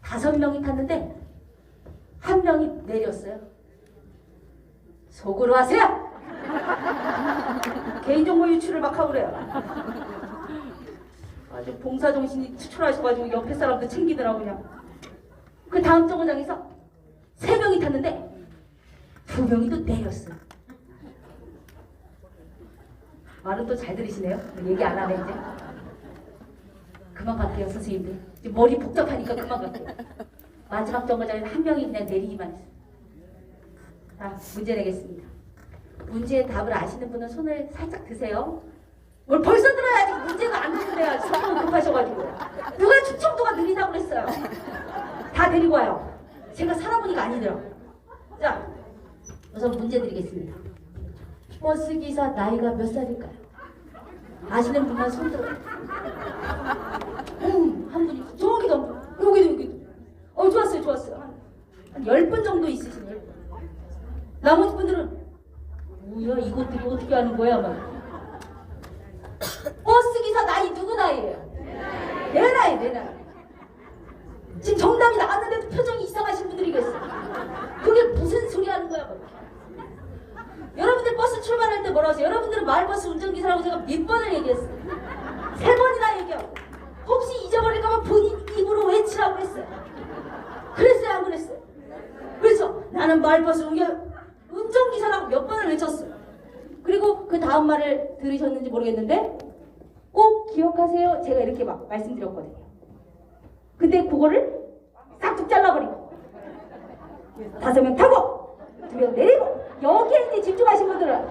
5명이 탔는데 1명이 내렸어요. 속으로 하세요. 개인정보 유출을 막 하고 그래요. 아주 봉사정신이 추출하셔가지고 옆에 사람도 챙기더라고 그냥. 그 다음 정거장에서 3명이 탔는데 2명이 또 내렸어요. 말은 또 잘 들으시네요. 얘기 안 하네 이제. 그만 갈게요 선생님들. 이제 머리 복잡하니까 그만 갈게요. 마지막 정거장에서 1명이 그냥 내리기만 했어요. 자, 문제 내겠습니다. 문제의 답을 아시는 분은 손을 살짝 드세요. 뭘 벌써 들어야지. 문제가 안 되는데요. 성격 급하셔가지고. 누가 충청도가 느리다고 그랬어요. 다 데리고 와요. 제가 살아보니까 아니더라고요. 자, 우선 문제 드리겠습니다. 버스기사 나이가 몇 살일까요? 아시는 분만 손 들어요. 한 분이 저기도 여기도 좋았어요. 한 10분 정도 있으시네요. 나머지 분들은 뭐야 이것들이 어떻게 하는 거야 막. 버스 기사 나이 누구 나이예요? 내 나이 내 나이. 지금 정답이 나왔는데도 표정이 이상하신 분들이 계세요. 그게 무슨 소리 하는 거야 막. 여러분들 버스 출발할 때 뭐라고 하세요? 여러분들은 마을버스 운전기사라고 제가 몇 번을 얘기했어요. 3번이나 얘기하고 혹시 잊어버릴까봐 본인 입으로 외치라고 했어요. 그랬어요 안 그랬어요? 그래서 나는 마을버스 운전기사라고 몇 번을 외쳤어요. 그리고 그 다음 말을 들으셨는지 모르겠는데 꼭 기억하세요. 제가 이렇게 막 말씀드렸거든요. 근데 그거를 싹둑 잘라버리고 5명 타고 2명 내리고 여기에 이제 집중하신 분들은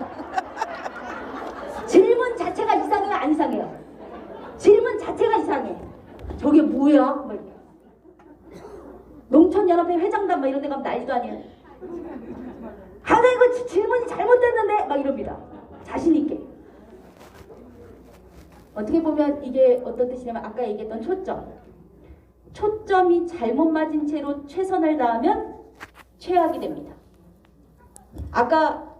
질문 자체가 이상해요 안 이상해요? 질문 자체가 이상해. 저게 뭐야? 막 이렇게. 농촌연합회 회장단 막 이런 데 가면 난리도 아니에요. 하나 이거 질문이 잘못됐는데 막 이럽니다. 자신 있게. 어떻게 보면 이게 어떤 뜻이냐면 아까 얘기했던 초점이 잘못 맞은 채로 최선을 다하면 최악이 됩니다. 아까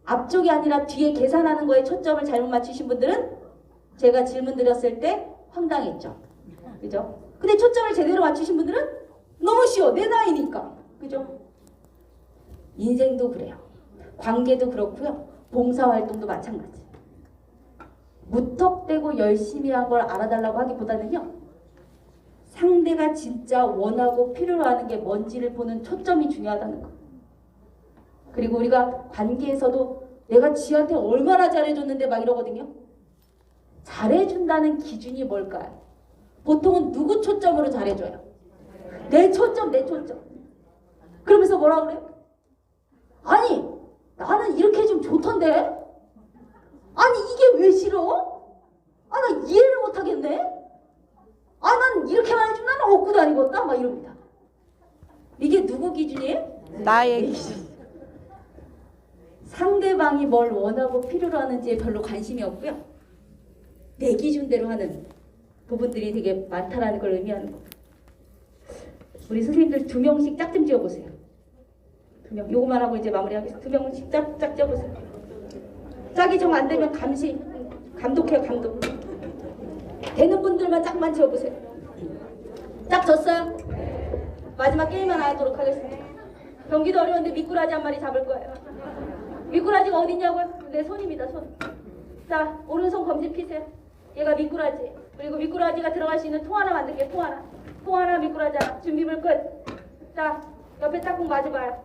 앞쪽이 아니라 뒤에 계산하는 거에 초점을 잘못 맞추신 분들은 제가 질문 드렸을 때 황당했죠. 그죠? 근데 초점을 제대로 맞추신 분들은 너무 쉬워. 내 나이니까. 그죠? 인생도 그래요. 관계도 그렇고요. 봉사활동도 마찬가지. 무턱대고 열심히 한 걸 알아달라고 하기보다는요. 상대가 진짜 원하고 필요로 하는 게 뭔지를 보는 초점이 중요하다는 거. 그리고 우리가 관계에서도 내가 지한테 얼마나 잘해줬는데 막 이러거든요. 잘해준다는 기준이 뭘까요? 보통은 누구 초점으로 잘해줘요? 내 초점. 그러면서 뭐라 그래요? 아니 나는 이렇게 해주면 좋던데? 아니 이게 왜 싫어? 아 나 이해를 못하겠네? 아 난 이렇게만 해주면 나는 얻고 다니겠다? 막 이럽니다. 이게 누구 기준이에요? 나의 기준. 상대방이 뭘 원하고 필요로 하는지에 별로 관심이 없고요. 내 기준대로 하는 부분들이 되게 많다라는 걸 의미하는 거예요. 우리 선생님들 2명씩 짝 좀 지어보세요. 2명. 요거만 하고 이제 마무리하겠습니다. 2명씩 짝 지어보세요. 짝이 정 안 되면 감독해요. 감독. 되는 분들만 짝만 지어보세요. 짝 졌어요? 마지막 게임만 하도록 하겠습니다. 경기도 어려운데 미꾸라지 한 마리 잡을 거예요. 미꾸라지가 어딨냐고요? 내 손입니다. 손. 자, 오른손 검지 피세요. 얘가 미꾸라지. 그리고 미꾸라지가 들어갈 수 있는 통 하나 만들게요. 통 하나 미꾸라지 하나. 준비물 끝. 자, 옆에 짝꿍 마주봐요.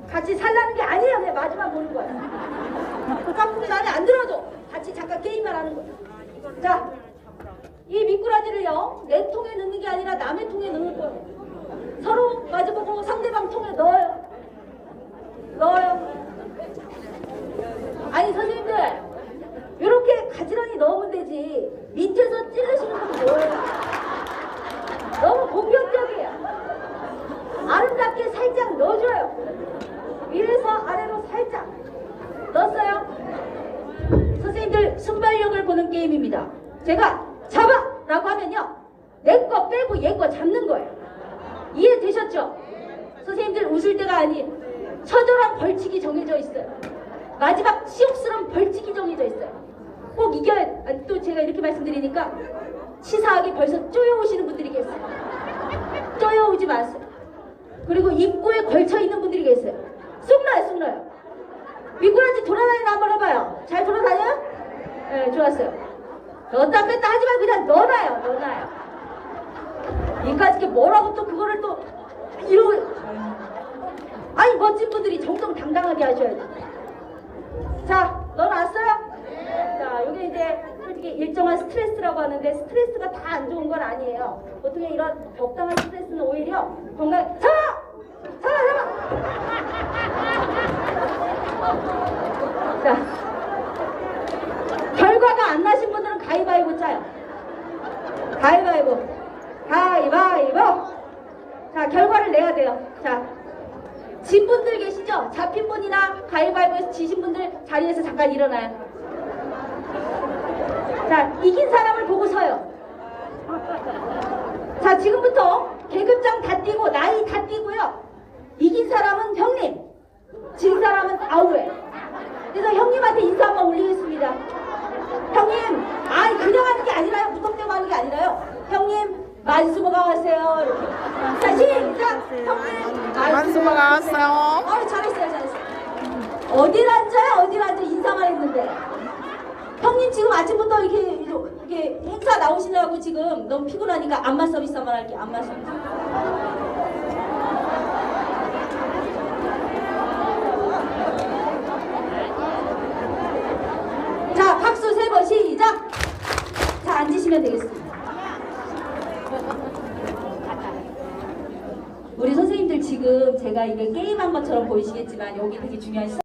같이 살라는 게 아니에요. 그냥 마주만 보는 거예요. 짝꿍이 마음에 안 들어도 같이 잠깐 게임만 하는 거예요. 자, 이 미꾸라지를요. 내 통에 넣는 게 아니라 남의 통에 넣을 거예요. 서로 마주보고 상대방 통에 넣어요. 아니 선생님들 이렇게 가지런히 넣으면 되지 밑에서 찌르시는 건 뭐예요? 너무 공격적이에요. 아름답게 살짝 넣어줘요. 위에서 아래로 살짝 넣었어요. 선생님들 순발력을 보는 게임입니다. 제가 잡아! 라고 하면요 내 거 빼고 얘 거 잡는 거예요. 이해되셨죠? 선생님들 웃을 때가 아니에요. 처절한 벌칙이 정해져 있어요. 마지막 치욕스러운 벌칙이 정해져 있어요. 꼭 이겨야. 또 제가 이렇게 말씀드리니까 치사하게 벌써 쪼여오시는 분들이 계세요. 쪼여오지 마세요. 그리고 입구에 걸쳐있는 분들이 계세요. 쑥 나요. 미꾸라지 돌아다니나 한번 해봐요. 잘 돌아다녀요? 네, 좋았어요. 넣었다 뺐다 하지 말고 그냥 넣어놔요. 이까짓 게 뭐라고 또 그거를 또 이러고. 아니 멋진 분들이 정정당당하게 하셔야지. 자, 넣어놨어요? 자, 이게 이제 솔직히 일정한 스트레스라고 하는데 스트레스가 다 안 좋은 건 아니에요. 보통 이런 적당한 스트레스는 오히려 건강. 잡아! 자, 결과가 안 나신 분들은 가위바위보 짜요. 가위바위보. 자, 결과를 내야 돼요. 자, 진 분들 계시죠? 잡힌 분이나 가위바위보에서 지신 분들 자리에서 잠깐 일어나요. 자, 이긴 사람을 보고 서요. 자, 지금부터 계급장 다 띄고 나이 다 띄고요. 이긴 사람은 형님, 진 사람은 아우에. 그래서 형님한테 인사 한번 올리겠습니다. 형님, 아니 그냥 하는 게 아니라요. 무턱대고 하는 게 아니라요. 형님, 만수모가 왔어요. 이렇게. 자, 시작. 형님, 만수모가 왔어요. 잘했어요, 잘했어요. 어딜 앉아요? 어딜 앉아? 인사만 했는데. 형님 지금 아침부터 이렇게 행사 나오시느라고 지금 너무 피곤하니까 안마 서비스 한번 할게요. 안마 서비스. 자, 박수 3번 시작. 자, 앉으시면 되겠습니다. 우리 선생님들 지금 제가 이게 게임한 것처럼 보이시겠지만 여기 되게 중요한